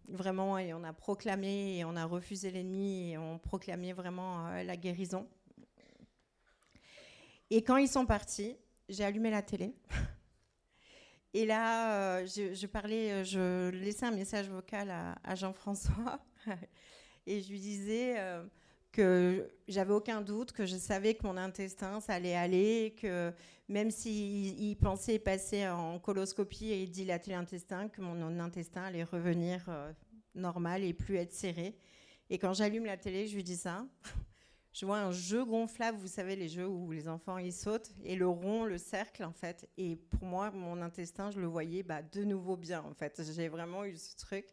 Vraiment, et on a proclamé, et on a refusé l'ennemi, et on proclamait vraiment la guérison. Et quand ils sont partis, j'ai allumé la télé. Et là, je laissais un message vocal à Jean-François. Et je lui disais que j'avais aucun doute, que je savais que mon intestin, ça allait aller, que même s'il pensait passer en coloscopie et dilater l'intestin, que mon intestin allait revenir normal et plus être serré. Et quand j'allume la télé, je lui dis ça. Je vois un jeu gonflable, vous savez, les jeux où les enfants ils sautent, et le rond, le cercle, en fait. Et pour moi, mon intestin, je le voyais de nouveau bien, en fait. J'ai vraiment eu ce truc.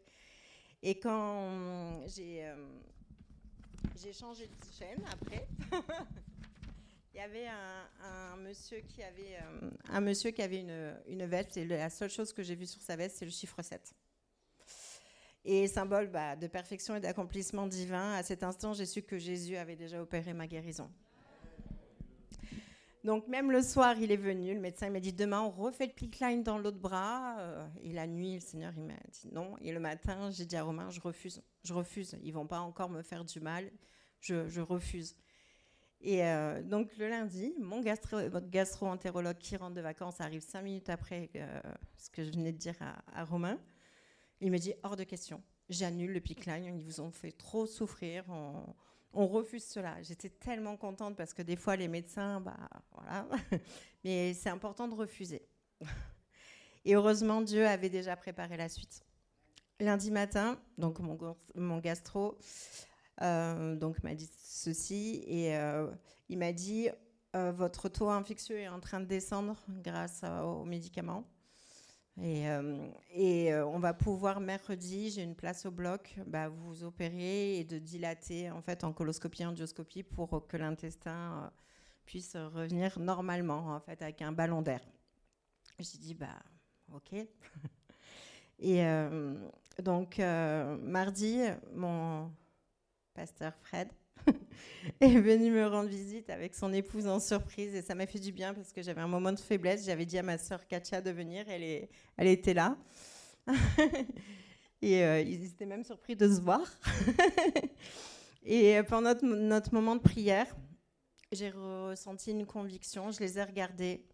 Et quand j'ai changé de chaîne après, il y avait un monsieur qui avait une veste, et la seule chose que j'ai vue sur sa veste, c'est le chiffre 7. Et symbole de perfection et d'accomplissement divin, à cet instant, j'ai su que Jésus avait déjà opéré ma guérison. Donc même le soir, il est venu, le médecin m'a dit, demain, on refait le PICC line dans l'autre bras. Et la nuit, le Seigneur, il m'a dit non. Et le matin, j'ai dit à Romain, je refuse. Ils ne vont pas encore me faire du mal. Je refuse. Et donc le lundi, votre gastro-entérologue qui rentre de vacances arrive 5 minutes après ce que je venais de dire à Romain. Il me dit, hors de question, j'annule le PICC line, ils vous ont fait trop souffrir, on refuse cela. J'étais tellement contente parce que des fois, les médecins, voilà. Mais c'est important de refuser. Et heureusement, Dieu avait déjà préparé la suite. Lundi matin, donc mon gastro m'a dit ceci, et il m'a dit, votre taux infectieux est en train de descendre grâce aux médicaments. Et on va pouvoir mercredi, j'ai une place au bloc, vous opérer et de dilater en fait en coloscopie, endioscopie pour que l'intestin puisse revenir normalement en fait avec un ballon d'air. J'ai dit ok. Et donc mardi, mon pasteur Fred est venu me rendre visite avec son épouse en surprise, et ça m'a fait du bien parce que j'avais un moment de faiblesse. J'avais dit à ma sœur Katia de venir, elle était là. Et ils étaient même surpris de se voir. Et pendant notre moment de prière, j'ai ressenti une conviction, je les ai regardés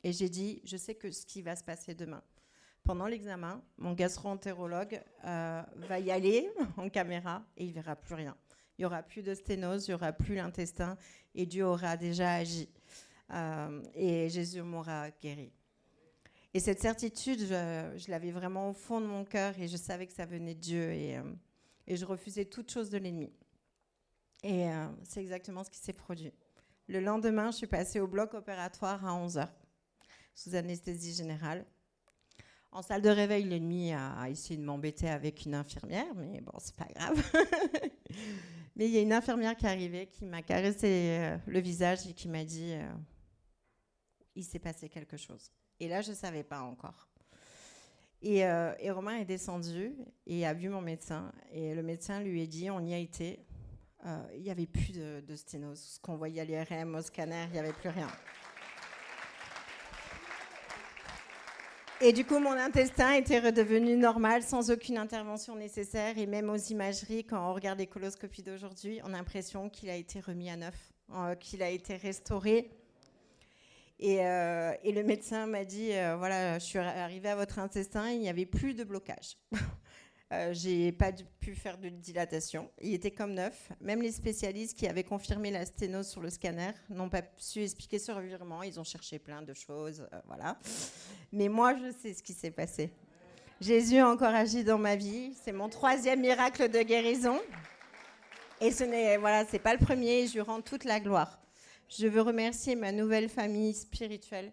et j'ai dit, je sais que ce qui va se passer demain. Pendant l'examen, mon gastro-entérologue va y aller en caméra et il ne verra plus rien. Il n'y aura plus de sténose, il n'y aura plus l'intestin, et Dieu aura déjà agi. Et Jésus m'aura guéri. Et cette certitude, je l'avais vraiment au fond de mon cœur, et je savais que ça venait de Dieu, et je refusais toute chose de l'ennemi. Et c'est exactement ce qui s'est produit. Le lendemain, je suis passée au bloc opératoire à 11h, sous anesthésie générale. En salle de réveil, l'ennemi a essayé de m'embêter avec une infirmière, mais bon, c'est pas grave. Mais il y a une infirmière qui est arrivée, qui m'a caressé le visage et qui m'a dit il s'est passé quelque chose. Et là, je ne savais pas encore. Et Romain est descendu et a vu mon médecin. Et le médecin lui a dit, on y a été, il n'y avait plus de sténose. Ce qu'on voyait à l'IRM, au scanner, il n'y avait plus rien. Et du coup, mon intestin était redevenu normal, sans aucune intervention nécessaire. Et même aux imageries, quand on regarde les coloscopies d'aujourd'hui, on a l'impression qu'il a été remis à neuf, qu'il a été restauré. Et le médecin m'a dit, voilà, je suis arrivée à votre intestin, il n'y avait plus de blocage. J'ai pas pu faire de dilatation. Il était comme neuf. Même les spécialistes qui avaient confirmé la sténose sur le scanner n'ont pas su expliquer ce revirement. Ils ont cherché plein de choses, voilà. Mais moi, je sais ce qui s'est passé. Jésus a encore agi dans ma vie. C'est mon 3e miracle de guérison. Et c'est pas le premier. Je lui rends toute la gloire. Je veux remercier ma nouvelle famille spirituelle.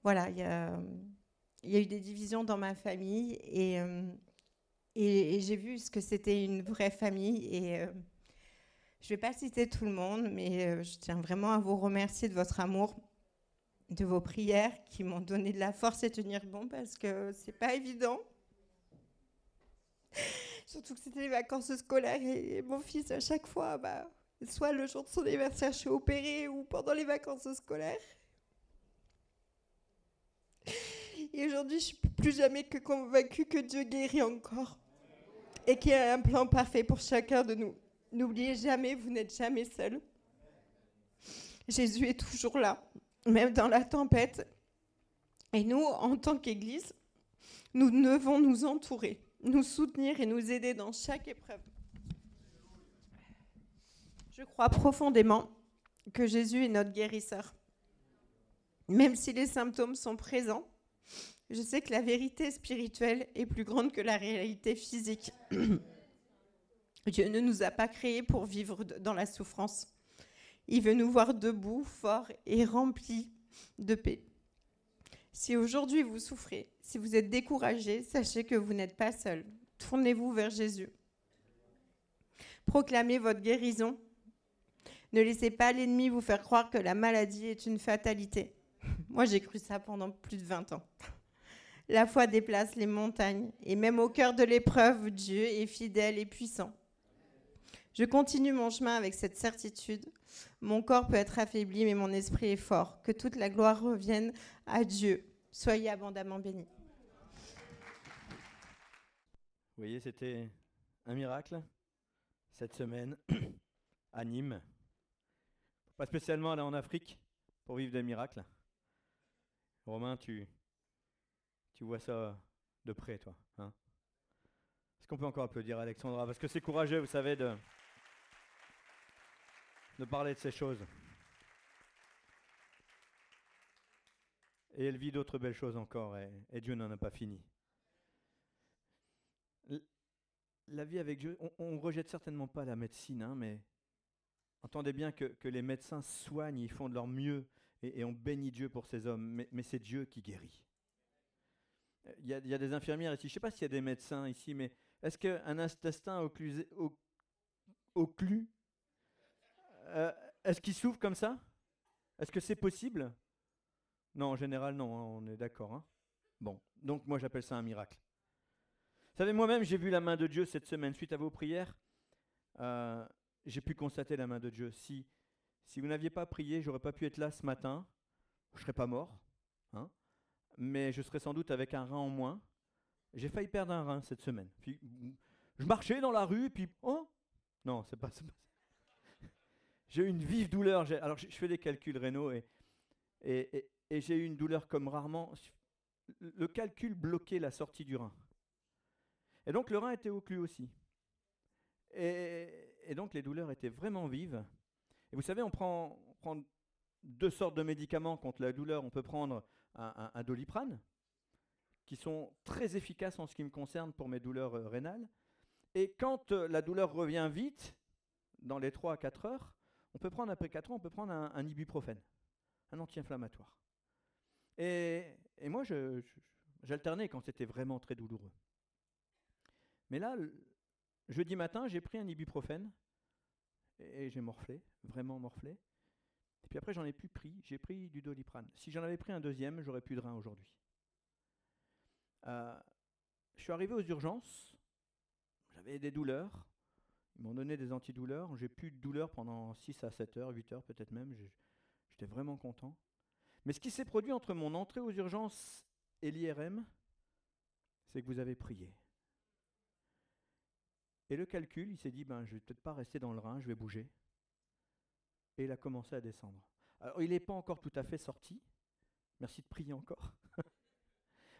Voilà, il y a eu des divisions dans ma famille et j'ai vu ce que c'était une vraie famille. Et je ne vais pas citer tout le monde, mais je tiens vraiment à vous remercier de votre amour, de vos prières qui m'ont donné de la force et tenir bon parce que c'est pas évident. Surtout que c'était les vacances scolaires et mon fils, à chaque fois, soit le jour de son anniversaire, je suis opérée ou pendant les vacances scolaires. Et aujourd'hui, je suis plus jamais que convaincue que Dieu guérit encore et qu'il y a un plan parfait pour chacun de nous. N'oubliez jamais, vous n'êtes jamais seul. Jésus est toujours là, même dans la tempête. Et nous, en tant qu'Église, nous devons nous entourer, nous soutenir et nous aider dans chaque épreuve. Je crois profondément que Jésus est notre guérisseur. Même si les symptômes sont présents, je sais que la vérité spirituelle est plus grande que la réalité physique. Dieu ne nous a pas créés pour vivre dans la souffrance. Il veut nous voir debout, forts et remplis de paix. Si aujourd'hui vous souffrez, si vous êtes découragé, sachez que vous n'êtes pas seul. Tournez-vous vers Jésus. Proclamez votre guérison. Ne laissez pas l'ennemi vous faire croire que la maladie est une fatalité. Moi, j'ai cru ça pendant plus de 20 ans. La foi déplace les montagnes. Et même au cœur de l'épreuve, Dieu est fidèle et puissant. Je continue mon chemin avec cette certitude. Mon corps peut être affaibli, mais mon esprit est fort. Que toute la gloire revienne à Dieu. Soyez abondamment bénis. Vous voyez, c'était un miracle cette semaine à Nîmes. Pas spécialement aller en Afrique pour vivre des miracles. Romain, tu vois ça de près, toi, hein? Est-ce qu'on peut encore applaudir Alexandra? Parce que c'est courageux, vous savez, de parler de ces choses. Et elle vit d'autres belles choses encore, et Dieu n'en a pas fini. La vie avec Dieu, on ne rejette certainement pas la médecine, hein, mais entendez bien que les médecins soignent, ils font de leur mieux, et on bénit Dieu pour ces hommes, mais c'est Dieu qui guérit. Il y a des infirmières ici, je ne sais pas s'il y a des médecins ici, mais est-ce qu'un intestin occlus, est-ce qu'il souffre comme ça? Est-ce que c'est possible? Non, en général, non, hein, on est d'accord. Hein? Bon, donc moi j'appelle ça un miracle. Vous savez, moi-même, j'ai vu la main de Dieu cette semaine. Suite à vos prières, j'ai pu constater la main de Dieu. Si vous n'aviez pas prié, je n'aurais pas pu être là ce matin. Je ne serais pas mort, hein, mais je serais sans doute avec un rein en moins. J'ai failli perdre un rein cette semaine. Puis, je marchais dans la rue, puis... Oh non, c'est pas ça. J'ai eu une vive douleur. Alors, je fais des calculs rénaux et j'ai eu une douleur comme rarement. Le calcul bloquait la sortie du rein. Et donc, le rein était occlus aussi. Et donc, les douleurs étaient vraiment vives. Et vous savez, on prend 2 sortes de médicaments contre la douleur. On peut prendre un Doliprane, qui sont très efficaces en ce qui me concerne pour mes douleurs rénales. Et quand la douleur revient vite, dans les 3 à 4 heures, on peut prendre, après 4 heures, on peut prendre un ibuprofène, un anti-inflammatoire. Et moi, j'alternais quand c'était vraiment très douloureux. Mais là, jeudi matin, j'ai pris un ibuprofène et j'ai morflé, vraiment morflé. Et puis après, j'en ai plus pris, j'ai pris du Doliprane. Si j'en avais pris un deuxième, j'aurais plus de rein aujourd'hui. je suis arrivé aux urgences, j'avais des douleurs, ils m'ont donné des antidouleurs, j'ai plus de douleurs pendant 6 à 7 heures, 8 heures peut-être même, j'étais vraiment content. Mais ce qui s'est produit entre mon entrée aux urgences et l'IRM, c'est que vous avez prié. Et le calcul, il s'est dit, je ne vais peut-être pas rester dans le rein, je vais bouger. Et il a commencé à descendre. Alors, il n'est pas encore tout à fait sorti. Merci de prier encore.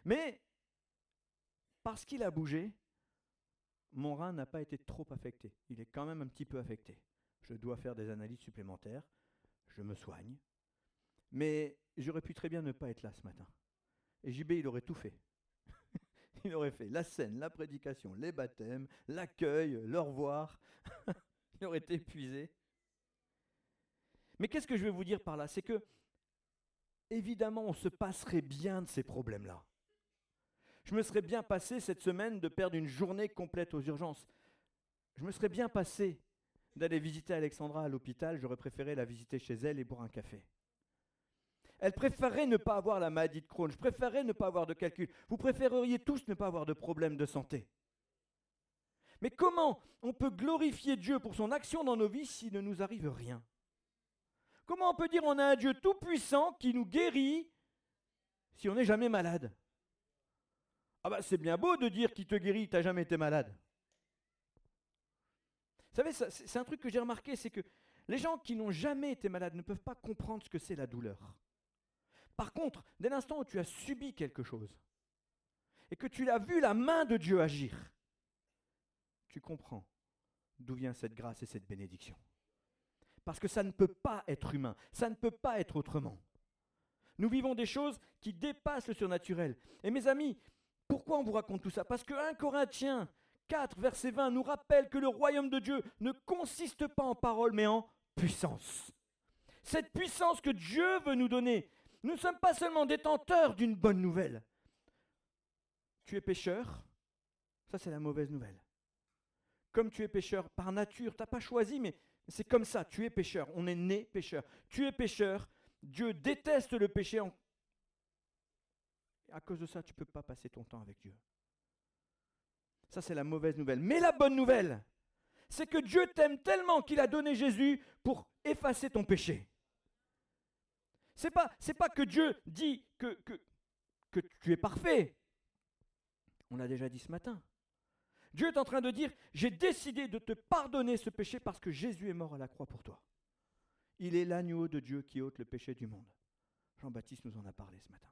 Mais, parce qu'il a bougé, mon rein n'a pas été trop affecté. Il est quand même un petit peu affecté. Je dois faire des analyses supplémentaires. Je me soigne. Mais j'aurais pu très bien ne pas être là ce matin. Et JB, il aurait tout fait. Il aurait fait la scène, la prédication, les baptêmes, l'accueil, le revoir. Il aurait été épuisé. Mais qu'est-ce que je veux vous dire par là? C'est que, évidemment, on se passerait bien de ces problèmes-là. Je me serais bien passé cette semaine de perdre une journée complète aux urgences. Je me serais bien passé d'aller visiter Alexandra à l'hôpital. J'aurais préféré la visiter chez elle et boire un café. Elle préférerait ne pas avoir la maladie de Crohn. Je préférerais ne pas avoir de calcul. Vous préféreriez tous ne pas avoir de problème de santé. Mais comment on peut glorifier Dieu pour son action dans nos vies s'il ne nous arrive rien? Comment on peut dire on a un Dieu tout-puissant qui nous guérit si on n'est jamais malade? Ah c'est bien beau de dire qu'il te guérit, tu n'as jamais été malade. Vous savez, c'est un truc que j'ai remarqué, c'est que les gens qui n'ont jamais été malades ne peuvent pas comprendre ce que c'est la douleur. Par contre, dès l'instant où tu as subi quelque chose et que tu as vu la main de Dieu agir, tu comprends d'où vient cette grâce et cette bénédiction. Parce que ça ne peut pas être humain, ça ne peut pas être autrement. Nous vivons des choses qui dépassent le surnaturel. Et mes amis, pourquoi on vous raconte tout ça? Parce que 1 Corinthiens 4, verset 20 nous rappelle que le royaume de Dieu ne consiste pas en parole, mais en puissance. Cette puissance que Dieu veut nous donner, nous ne sommes pas seulement détenteurs d'une bonne nouvelle. Tu es pécheur, ça c'est la mauvaise nouvelle. Comme tu es pécheur par nature, tu n'as pas choisi, mais c'est comme ça, tu es pécheur, on est né pécheur. Tu es pécheur, Dieu déteste le péché. À cause de ça, tu ne peux pas passer ton temps avec Dieu. Ça c'est la mauvaise nouvelle. Mais la bonne nouvelle, c'est que Dieu t'aime tellement qu'il a donné Jésus pour effacer ton péché. C'est pas que Dieu dit que tu es parfait. On l'a déjà dit ce matin. Dieu est en train de dire, j'ai décidé de te pardonner ce péché parce que Jésus est mort à la croix pour toi. Il est l'agneau de Dieu qui ôte le péché du monde. Jean-Baptiste nous en a parlé ce matin.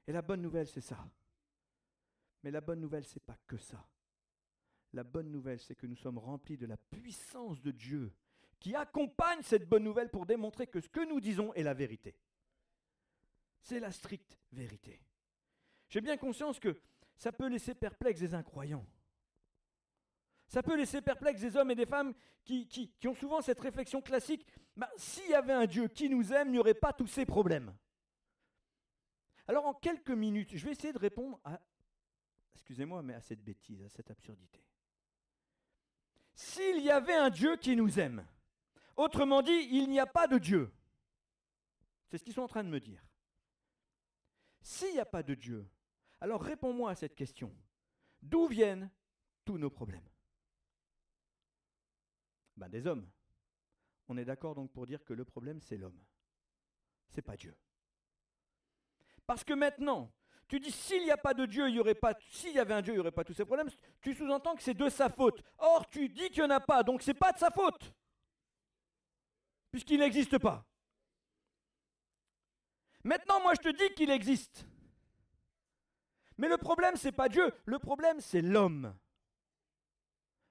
Et la bonne nouvelle, c'est ça. Mais la bonne nouvelle, c'est pas que ça. La bonne nouvelle, c'est que nous sommes remplis de la puissance de Dieu qui accompagne cette bonne nouvelle pour démontrer que ce que nous disons est la vérité. C'est la stricte vérité. J'ai bien conscience que ça peut laisser perplexes des incroyants. Ça peut laisser perplexes des hommes et des femmes qui ont souvent cette réflexion classique. S'il y avait un Dieu qui nous aime, il n'y aurait pas tous ces problèmes. Alors en quelques minutes, je vais essayer de répondre à, excusez-moi, mais à cette bêtise, à cette absurdité. S'il y avait un Dieu qui nous aime, autrement dit, il n'y a pas de Dieu. C'est ce qu'ils sont en train de me dire. S'il n'y a pas de Dieu, alors réponds-moi à cette question. D'où viennent tous nos problèmes? Des hommes. On est d'accord donc pour dire que le problème, c'est l'homme. C'est pas Dieu. Parce que maintenant, tu dis s'il n'y a pas de Dieu, s'il y avait un Dieu, il n'y aurait pas tous ces problèmes. Tu sous-entends que c'est de sa faute. Or, tu dis qu'il n'y en a pas, donc c'est pas de sa faute. Puisqu'il n'existe pas. Maintenant, moi, je te dis qu'il existe. Mais le problème, ce n'est pas Dieu. Le problème, c'est l'homme.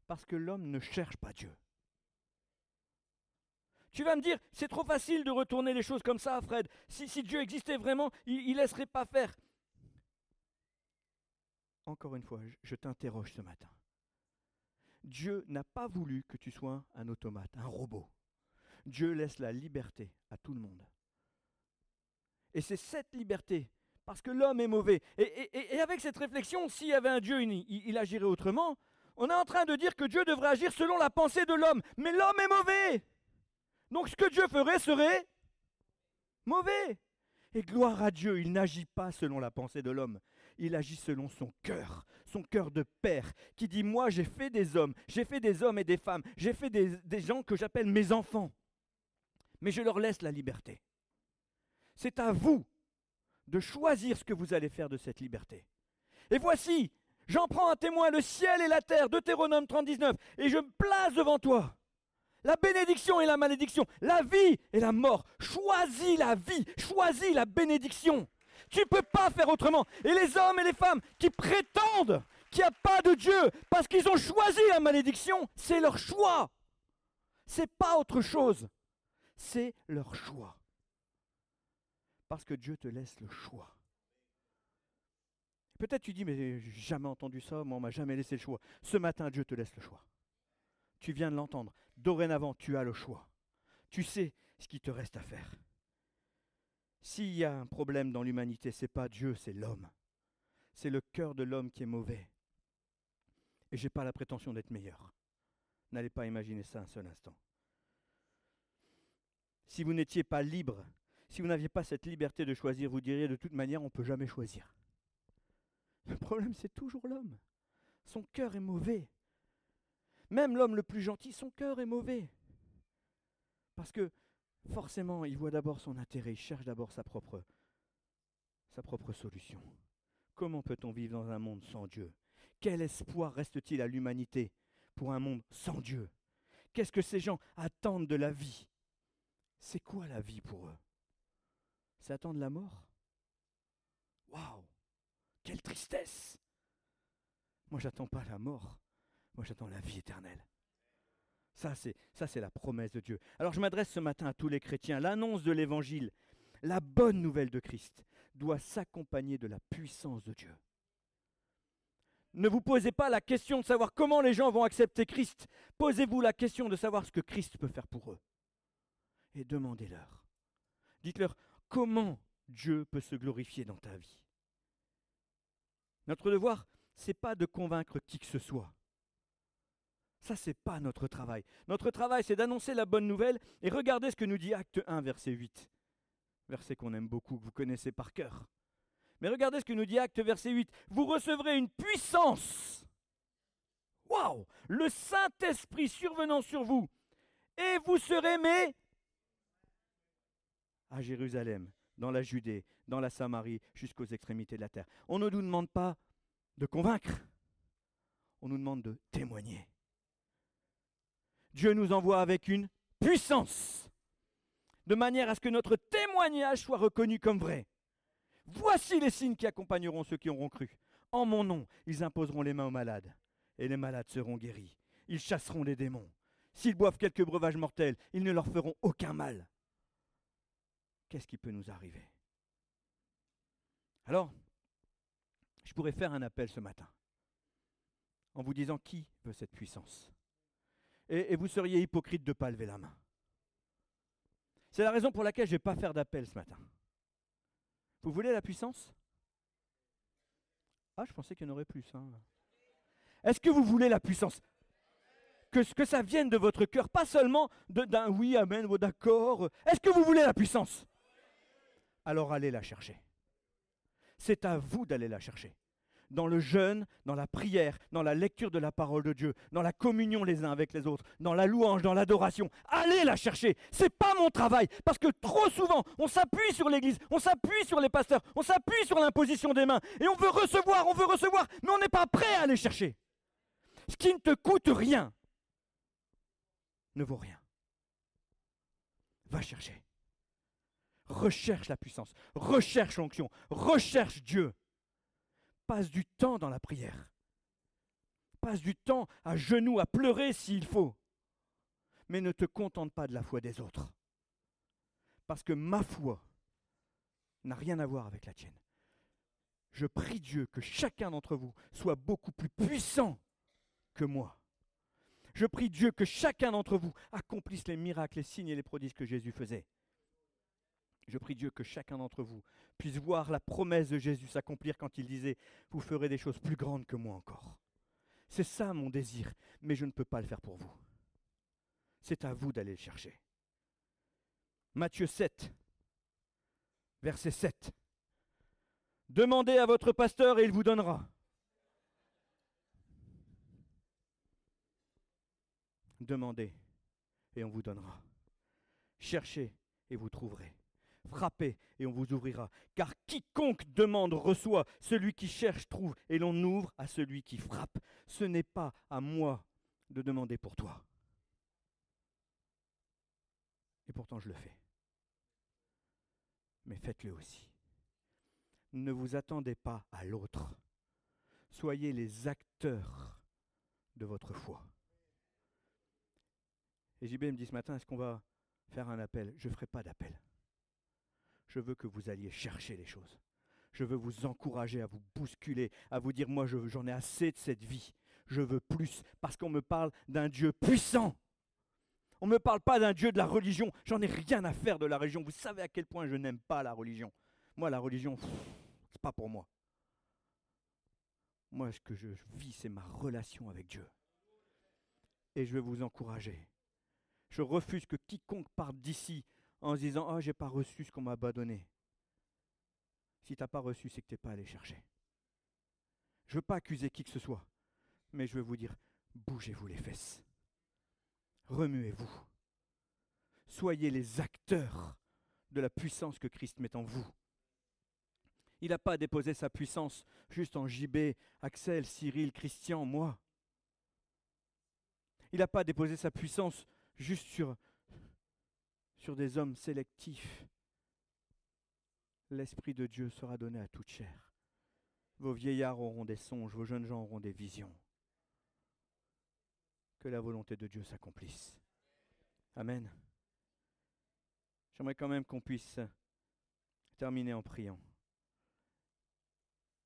Parce que l'homme ne cherche pas Dieu. Tu vas me dire, c'est trop facile de retourner les choses comme ça, Fred. Si Dieu existait vraiment, il ne laisserait pas faire. Encore une fois, je t'interroge ce matin. Dieu n'a pas voulu que tu sois un automate, un robot. Dieu laisse la liberté à tout le monde. Et c'est cette liberté, parce que l'homme est mauvais. Et avec cette réflexion, s'il y avait un Dieu, il agirait autrement. On est en train de dire que Dieu devrait agir selon la pensée de l'homme. Mais l'homme est mauvais. Donc ce que Dieu ferait serait mauvais. Et gloire à Dieu, il n'agit pas selon la pensée de l'homme. il agit selon son cœur de père, qui dit, moi j'ai fait des hommes et des femmes, j'ai fait des gens que j'appelle mes enfants, mais je leur laisse la liberté. C'est à vous de choisir ce que vous allez faire de cette liberté. Et voici, j'en prends un témoin, le ciel et la terre, Deutéronome 30:19, et je me place devant toi. La bénédiction et la malédiction, la vie et la mort. Choisis la vie, choisis la bénédiction. Tu ne peux pas faire autrement. Et les hommes et les femmes qui prétendent qu'il n'y a pas de Dieu parce qu'ils ont choisi la malédiction, c'est leur choix. Ce n'est pas autre chose. C'est leur choix. Parce que Dieu te laisse le choix. Peut-être tu dis, mais j'ai jamais entendu ça, moi on m'a jamais laissé le choix. Ce matin, Dieu te laisse le choix. Tu viens de l'entendre. Dorénavant, tu as le choix. Tu sais ce qu'il te reste à faire. S'il y a un problème dans l'humanité, ce n'est pas Dieu, c'est l'homme. C'est le cœur de l'homme qui est mauvais. Et je n'ai pas la prétention d'être meilleur. N'allez pas imaginer ça un seul instant. Si vous n'étiez pas libre, si vous n'aviez pas cette liberté de choisir, vous diriez de toute manière, on ne peut jamais choisir. Le problème, c'est toujours l'homme. Son cœur est mauvais. Même l'homme le plus gentil, son cœur est mauvais. Parce que forcément, il voit d'abord son intérêt, il cherche d'abord sa propre solution. Comment peut-on vivre dans un monde sans Dieu? Quel espoir reste-t-il à l'humanité pour un monde sans Dieu? Qu'est-ce que ces gens attendent de la vie? C'est quoi la vie pour eux? C'est attendre la mort? Waouh! Quelle tristesse! Moi, j'attends pas la mort. Moi, j'attends la vie éternelle. Ça, c'est la promesse de Dieu. Alors, je m'adresse ce matin à tous les chrétiens. L'annonce de l'Évangile, la bonne nouvelle de Christ, doit s'accompagner de la puissance de Dieu. Ne vous posez pas la question de savoir comment les gens vont accepter Christ. Posez-vous la question de savoir ce que Christ peut faire pour eux. Et demandez-leur. Dites-leur comment Dieu peut se glorifier dans ta vie. Notre devoir, ce n'est pas de convaincre qui que ce soit. Ça, ce n'est pas notre travail. Notre travail, c'est d'annoncer la bonne nouvelle et regardez ce que nous dit Acte 1, verset 8. Verset qu'on aime beaucoup, que vous connaissez par cœur. Mais regardez ce que nous dit Acte, verset 8. Vous recevrez une puissance. Waouh! Le Saint-Esprit survenant sur vous. Et vous serez mes... à Jérusalem, dans la Judée, dans la Samarie, jusqu'aux extrémités de la terre. On ne nous demande pas de convaincre. On nous demande de témoigner. Dieu nous envoie avec une puissance, de manière à ce que notre témoignage soit reconnu comme vrai. Voici les signes qui accompagneront ceux qui auront cru. En mon nom, ils imposeront les mains aux malades, et les malades seront guéris. Ils chasseront les démons. S'ils boivent quelques breuvages mortels, ils ne leur feront aucun mal. Qu'est-ce qui peut nous arriver? Alors, je pourrais faire un appel ce matin, en vous disant qui veut cette puissance. Et vous seriez hypocrite de ne pas lever la main. C'est la raison pour laquelle je ne vais pas faire d'appel ce matin. Vous voulez la puissance? Ah, je pensais qu'il y en aurait plus. Hein. Est-ce que vous voulez la puissance? Que ça vienne de votre cœur, pas seulement d'un oui, amen, ou d'accord. Est-ce que vous voulez la puissance? Alors allez la chercher. C'est à vous d'aller la chercher. Dans le jeûne, dans la prière, dans la lecture de la parole de Dieu, dans la communion les uns avec les autres, dans la louange, dans l'adoration. Allez la chercher. C'est pas mon travail. Parce que trop souvent, on s'appuie sur l'Église, on s'appuie sur les pasteurs, on s'appuie sur l'imposition des mains. Et on veut recevoir, mais on n'est pas prêt à aller chercher. Ce qui ne te coûte rien ne vaut rien. Va chercher. Recherche la puissance, recherche l'onction, recherche Dieu. Passe du temps dans la prière. Passe du temps à genoux, à pleurer s'il faut. Mais ne te contente pas de la foi des autres. Parce que ma foi n'a rien à voir avec la tienne. Je prie Dieu que chacun d'entre vous soit beaucoup plus puissant que moi. Je prie Dieu que chacun d'entre vous accomplisse les miracles, les signes et les prodiges que Jésus faisait. Je prie Dieu que chacun d'entre vous puisse voir la promesse de Jésus s'accomplir quand il disait « Vous ferez des choses plus grandes que moi encore ». C'est ça mon désir, mais je ne peux pas le faire pour vous. C'est à vous d'aller le chercher. Matthieu 7, verset 7. Demandez à votre pasteur et il vous donnera. Demandez et on vous donnera. Cherchez et vous trouverez. Frappez et on vous ouvrira. Car quiconque demande reçoit, celui qui cherche trouve, et l'on ouvre à celui qui frappe. Ce n'est pas à moi de demander pour toi. Et pourtant je le fais. Mais faites-le aussi. Ne vous attendez pas à l'autre. Soyez les acteurs de votre foi. Et JB me dit ce matin, est-ce qu'on va faire un appel? Je ne ferai pas d'appel. Je veux que vous alliez chercher les choses. Je veux vous encourager à vous bousculer, à vous dire, moi j'en ai assez de cette vie. Je veux plus, parce qu'on me parle d'un Dieu puissant. On ne me parle pas d'un Dieu de la religion. J'en ai rien à faire de la religion. Vous savez à quel point je n'aime pas la religion. Moi, la religion, c'est pas pour moi. Moi, ce que je vis, c'est ma relation avec Dieu. Et je veux vous encourager. Je refuse que quiconque parte d'ici en se disant « Ah, j'ai pas reçu ce qu'on m'a donné ». Si tu n'as pas reçu, c'est que tu n'es pas allé chercher. Je ne veux pas accuser qui que ce soit, mais je veux vous dire, bougez-vous les fesses. Remuez-vous. Soyez les acteurs de la puissance que Christ met en vous. Il n'a pas déposé sa puissance juste en JB, Axel, Cyril, Christian, moi. Il n'a pas déposé sa puissance juste sur des hommes sélectifs. L'Esprit de Dieu sera donné à toute chair. Vos vieillards auront des songes, vos jeunes gens auront des visions. Que la volonté de Dieu s'accomplisse. Amen. J'aimerais quand même qu'on puisse terminer en priant.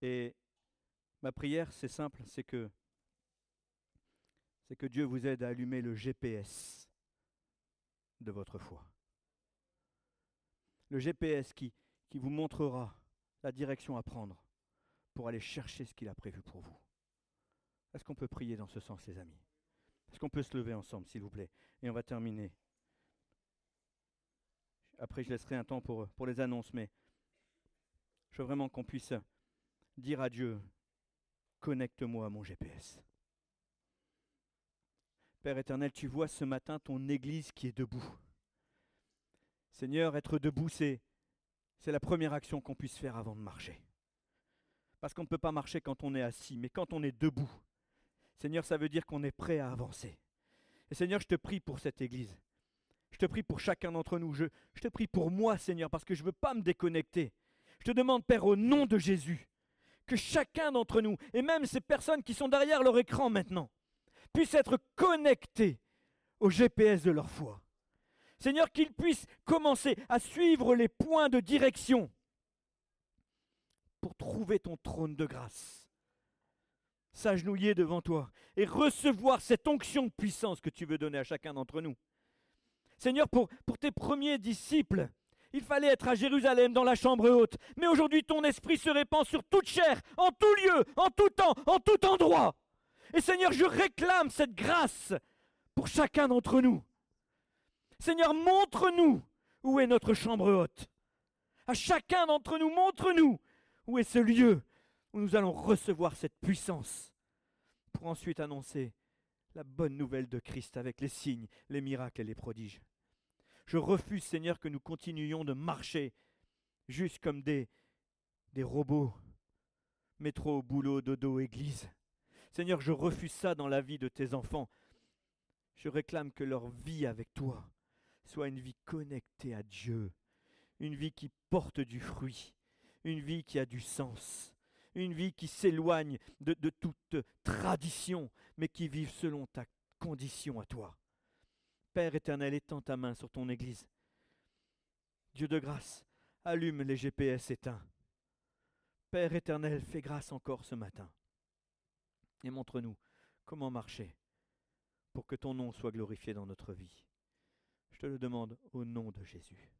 Et ma prière, c'est simple, c'est que Dieu vous aide à allumer le GPS de votre foi. Le GPS qui vous montrera la direction à prendre pour aller chercher ce qu'il a prévu pour vous. Est-ce qu'on peut prier dans ce sens, les amis? Est-ce qu'on peut se lever ensemble, s'il vous plaît? Et on va terminer. Après, je laisserai un temps pour les annonces, mais je veux vraiment qu'on puisse dire à Dieu, connecte-moi à mon GPS. Père éternel, tu vois ce matin ton Église qui est debout. Seigneur, être debout, c'est la première action qu'on puisse faire avant de marcher. Parce qu'on ne peut pas marcher quand on est assis, mais quand on est debout, Seigneur, ça veut dire qu'on est prêt à avancer. Et Seigneur, je te prie pour cette Église. Je te prie pour chacun d'entre nous. Je te prie pour moi, Seigneur, parce que je ne veux pas me déconnecter. Je te demande, Père, au nom de Jésus, que chacun d'entre nous, et même ces personnes qui sont derrière leur écran maintenant, puissent être connectés au GPS de leur foi. Seigneur, qu'ils puissent commencer à suivre les points de direction pour trouver ton trône de grâce. S'agenouiller devant toi et recevoir cette onction de puissance que tu veux donner à chacun d'entre nous. Seigneur, pour tes premiers disciples, il fallait être à Jérusalem dans la chambre haute. Mais aujourd'hui, ton esprit se répand sur toute chair, en tout lieu, en tout temps, en tout endroit. Et Seigneur, je réclame cette grâce pour chacun d'entre nous. Seigneur, montre-nous où est notre chambre haute. À chacun d'entre nous, montre-nous où est ce lieu où nous allons recevoir cette puissance pour ensuite annoncer la bonne nouvelle de Christ avec les signes, les miracles et les prodiges. Je refuse, Seigneur, que nous continuions de marcher juste comme des robots. Métro, boulot, dodo, église. Seigneur, je refuse ça dans la vie de tes enfants. Je réclame que leur vie avec toi soit une vie connectée à Dieu, une vie qui porte du fruit, une vie qui a du sens, une vie qui s'éloigne de toute tradition, mais qui vive selon ta condition à toi. Père éternel, étends ta main sur ton Église. Dieu de grâce, allume les GPS éteints. Père éternel, fais grâce encore ce matin. Et montre-nous comment marcher pour que ton nom soit glorifié dans notre vie. Je te le demande au nom de Jésus.